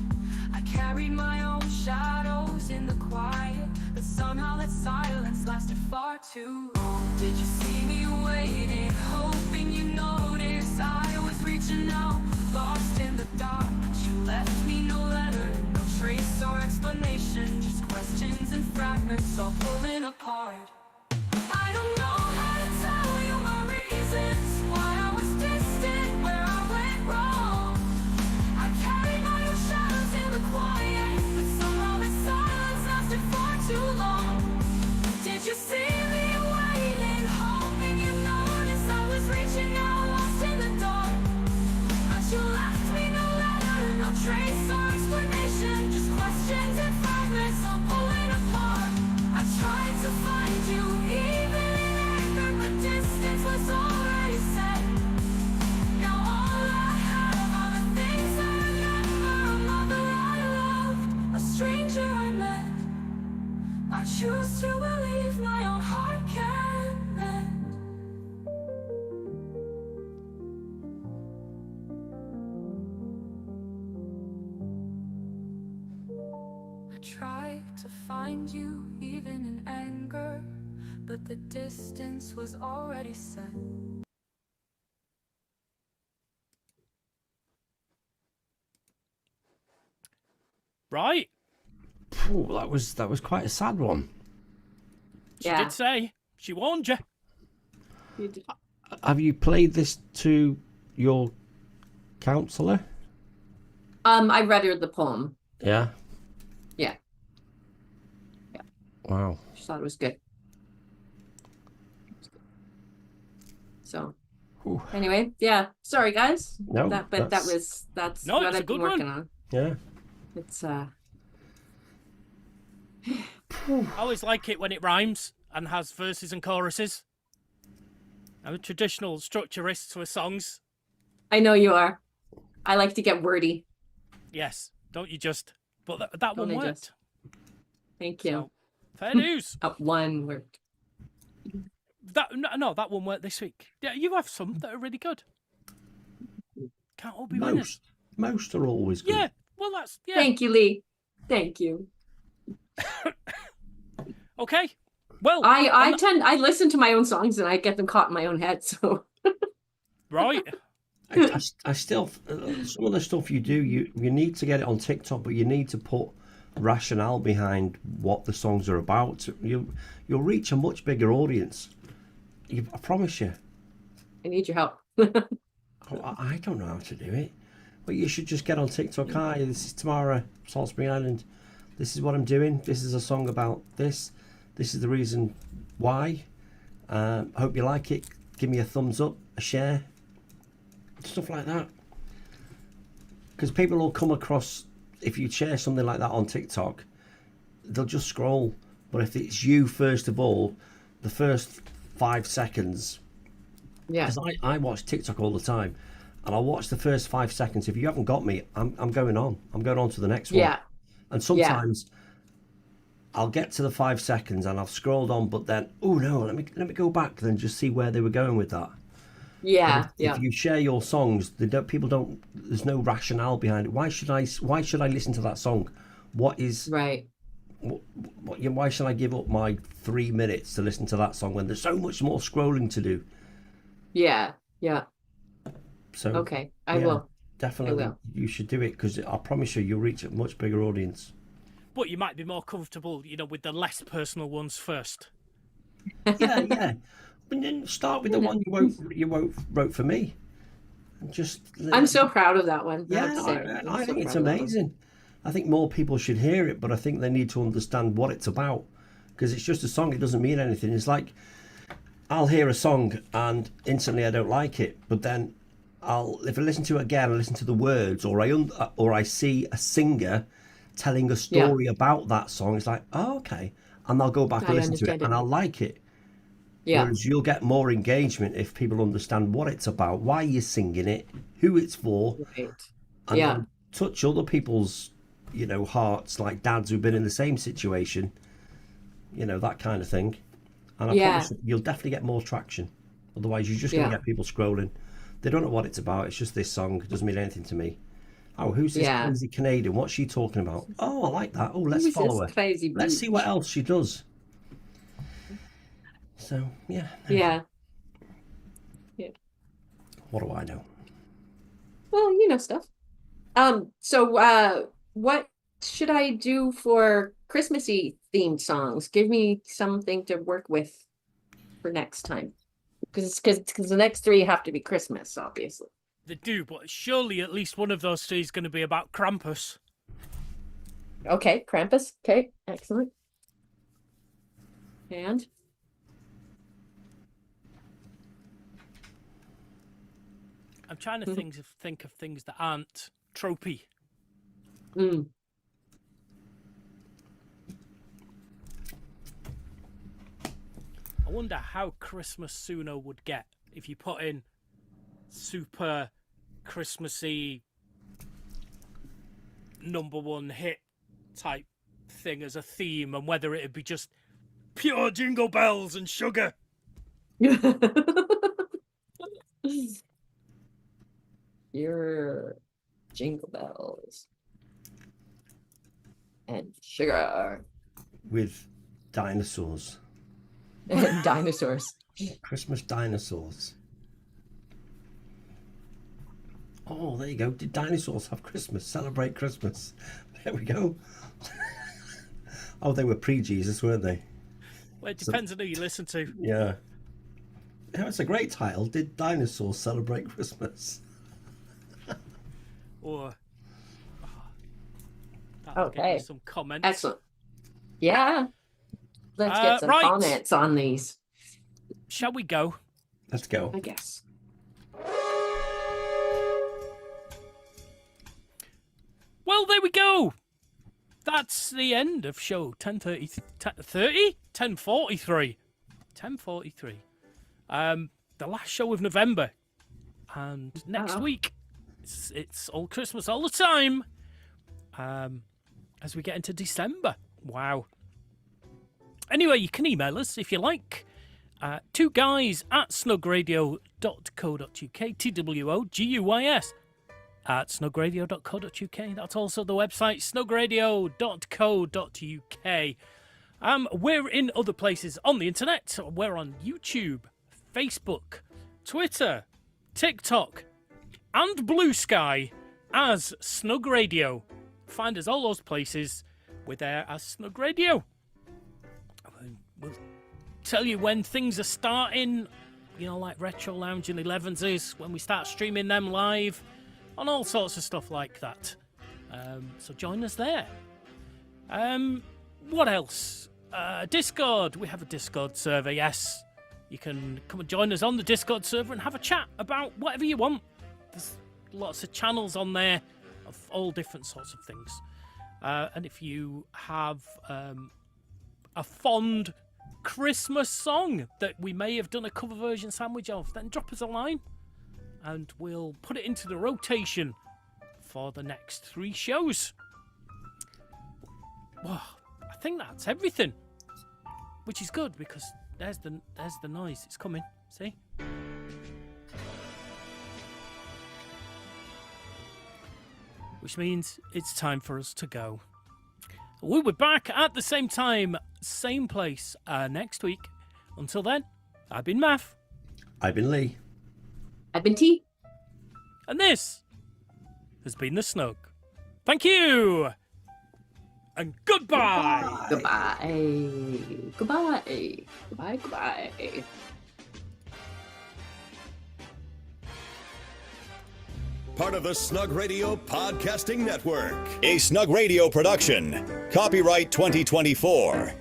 I carried my own shadows in the quiet, but somehow that silence lasted far too long. Did you see me waiting, hoping you noticed? I was reaching out, lost in the dark, but you left me no letter, no trace or explanation, just questions and fragments all pulling apart. I don't know how to tell you my reasons, why I was distant, where I went wrong. I carried my own shadows in the quiet, but somehow the silence lasted far too long. Did you see me waiting, hoping you noticed? I was reaching out, lost in the dark, but you left me no letter, no trace or explanation, just questions and fragments all pulling apart. I tried to find you, even in anger, but distance was already set. Now all I have are the things I remember, a mother I loved, a stranger I met. I choose to believe my own heart can mend. I tried to find you even in anger, but the distance was already set. Right. Ooh, that was quite a sad one. She did say. She warned you. Have you played this to your counselor? I read her the poem. Yeah. Yeah. Wow. She thought it was good. So anyway, yeah. Sorry guys. No, that's No, what it's a I've been good working one. on. Yeah. It's I always like it when it rhymes and has verses and choruses. I'm a traditional structurist for songs. I know you are. I like to get wordy. Yes, don't you just? But that Don't one I worked. just? Thank you. So, fair news. One word. That that one worked this week. Yeah, you have some that are really good. Can't all be winners. Most are always good. Yeah, well that's Thank you, Lee. Thank you. Okay. Well, I listen to my own songs and I get them caught in my own head. So right. I still some of the stuff you do, you need to get it on TikTok, but you need to put rationale behind what the songs are about. You'll reach a much bigger audience. I promise you. I need your help. I don't know how to do it, but you should just get on TikTok. Hi, this is Tamara, Salisbury Island. This is what I'm doing. This is a song about this. This is the reason why. Hope you like it. Give me a thumbs up, a share, stuff like that. Because people will come across, if you share something like that on TikTok, they'll just scroll. But if it's you first of all, the first 5 seconds. Yeah. Because I watch TikTok all the time, and I'll watch the first 5 seconds. If you haven't got me, I'm going on. I'm going on to the next one. Yeah. And sometimes I'll get to the 5 seconds and I've scrolled on, but then let me go back and just see where they were going with that. Yeah. If you share your songs, people don't. There's no rationale behind it. Why should I listen to that song? What is right? Why should I give up my 3 minutes to listen to that song when there's so much more scrolling to do? Yeah. So okay, I will. Definitely, I will. You should do it because I promise you'll reach a much bigger audience. But you might be more comfortable, with the less personal ones first. Yeah. But then start with the one you wrote for me. I'm so proud of that one. Yeah, I think it's amazing. I think more people should hear it, but I think they need to understand what it's about, because it's just a song. It doesn't mean anything. It's like I'll hear a song and instantly I don't like it, but then if I listen to it again, I listen to the words, or I see a singer telling a story about that song. It's like, oh, okay, and I'll go back and listen to it, and I'll like it. Yeah. Whereas you'll get more engagement if people understand what it's about, why you're singing it, who it's for, right. and then touch other people's, hearts, like dads who've been in the same situation, that kind of thing. And I promise you'll definitely get more traction. Otherwise, you're just going to get people scrolling. They don't know what it's about. It's just this song. It doesn't mean anything to me. Oh, who's this crazy Canadian? What's she talking about? Oh, I like that. Oh, let's follow her. Crazy Let's see what else she does. So, yeah. Yeah. What do I know? Well, you know stuff. So what should I do for Christmassy themed songs? Give me something to work with for next time. Because the next 3 have to be Christmas, obviously. They do, but surely at least one of those 3 is going to be about Krampus. Okay, Krampus. Okay, excellent. And I'm trying to think of things that aren't tropey. I wonder how Christmas Suno would get if you put in super Christmassy #1 hit type thing as a theme, and whether it'd be just pure jingle bells and sugar. your jingle bells and sugar With dinosaurs. and dinosaurs. Christmas dinosaurs. Oh, there you go. Did dinosaurs have Christmas? Celebrate Christmas. There we go. Oh, they were pre-Jesus, weren't they? Well, it depends on who you listen to. Yeah. Yeah, it's a great title. Did dinosaurs celebrate Christmas? Or Okay. some comments. Excellent. Yeah. Let's get some right. comments on these. Shall we go? Let's go. I guess. Well, there we go. That's the end of show 1043. 1043. The last show of November. And next week, it's all Christmas all the time. As we get into December. Wow. Anyway, you can email us if you like. 2guys@snugradio.co.uk. TWOGUYS @snugradio.co.uk. That's also the website, snugradio.co.uk. We're in other places on the internet. We're on YouTube, Facebook, Twitter, TikTok, and Blue Sky as Snug Radio. Find us all those places. We're there as Snug Radio. We'll tell you when things are starting, like Retro Lounge and 11s is, when we start streaming them live, and all sorts of stuff like that. So join us there. What else? Discord. We have a Discord server, yes. You can come and join us on the Discord server and have a chat about whatever you want. There's lots of channels on there of all different sorts of things. And if you have a fond Christmas song that we may have done a cover version sandwich of, then drop us a line and we'll put it into the rotation for the next 3 shows. Well, I think that's everything, which is good because there's the noise. It's coming. See? Which means it's time for us to go. We'll be back at the same time, same place next week. Until then, I've been Math. I've been Lee. I've been T. And this has been The Snug. Thank you! And goodbye! Goodbye. Goodbye. Goodbye. Goodbye. Part of the Snug Radio Podcasting Network. A Snug Radio production. Copyright 2024.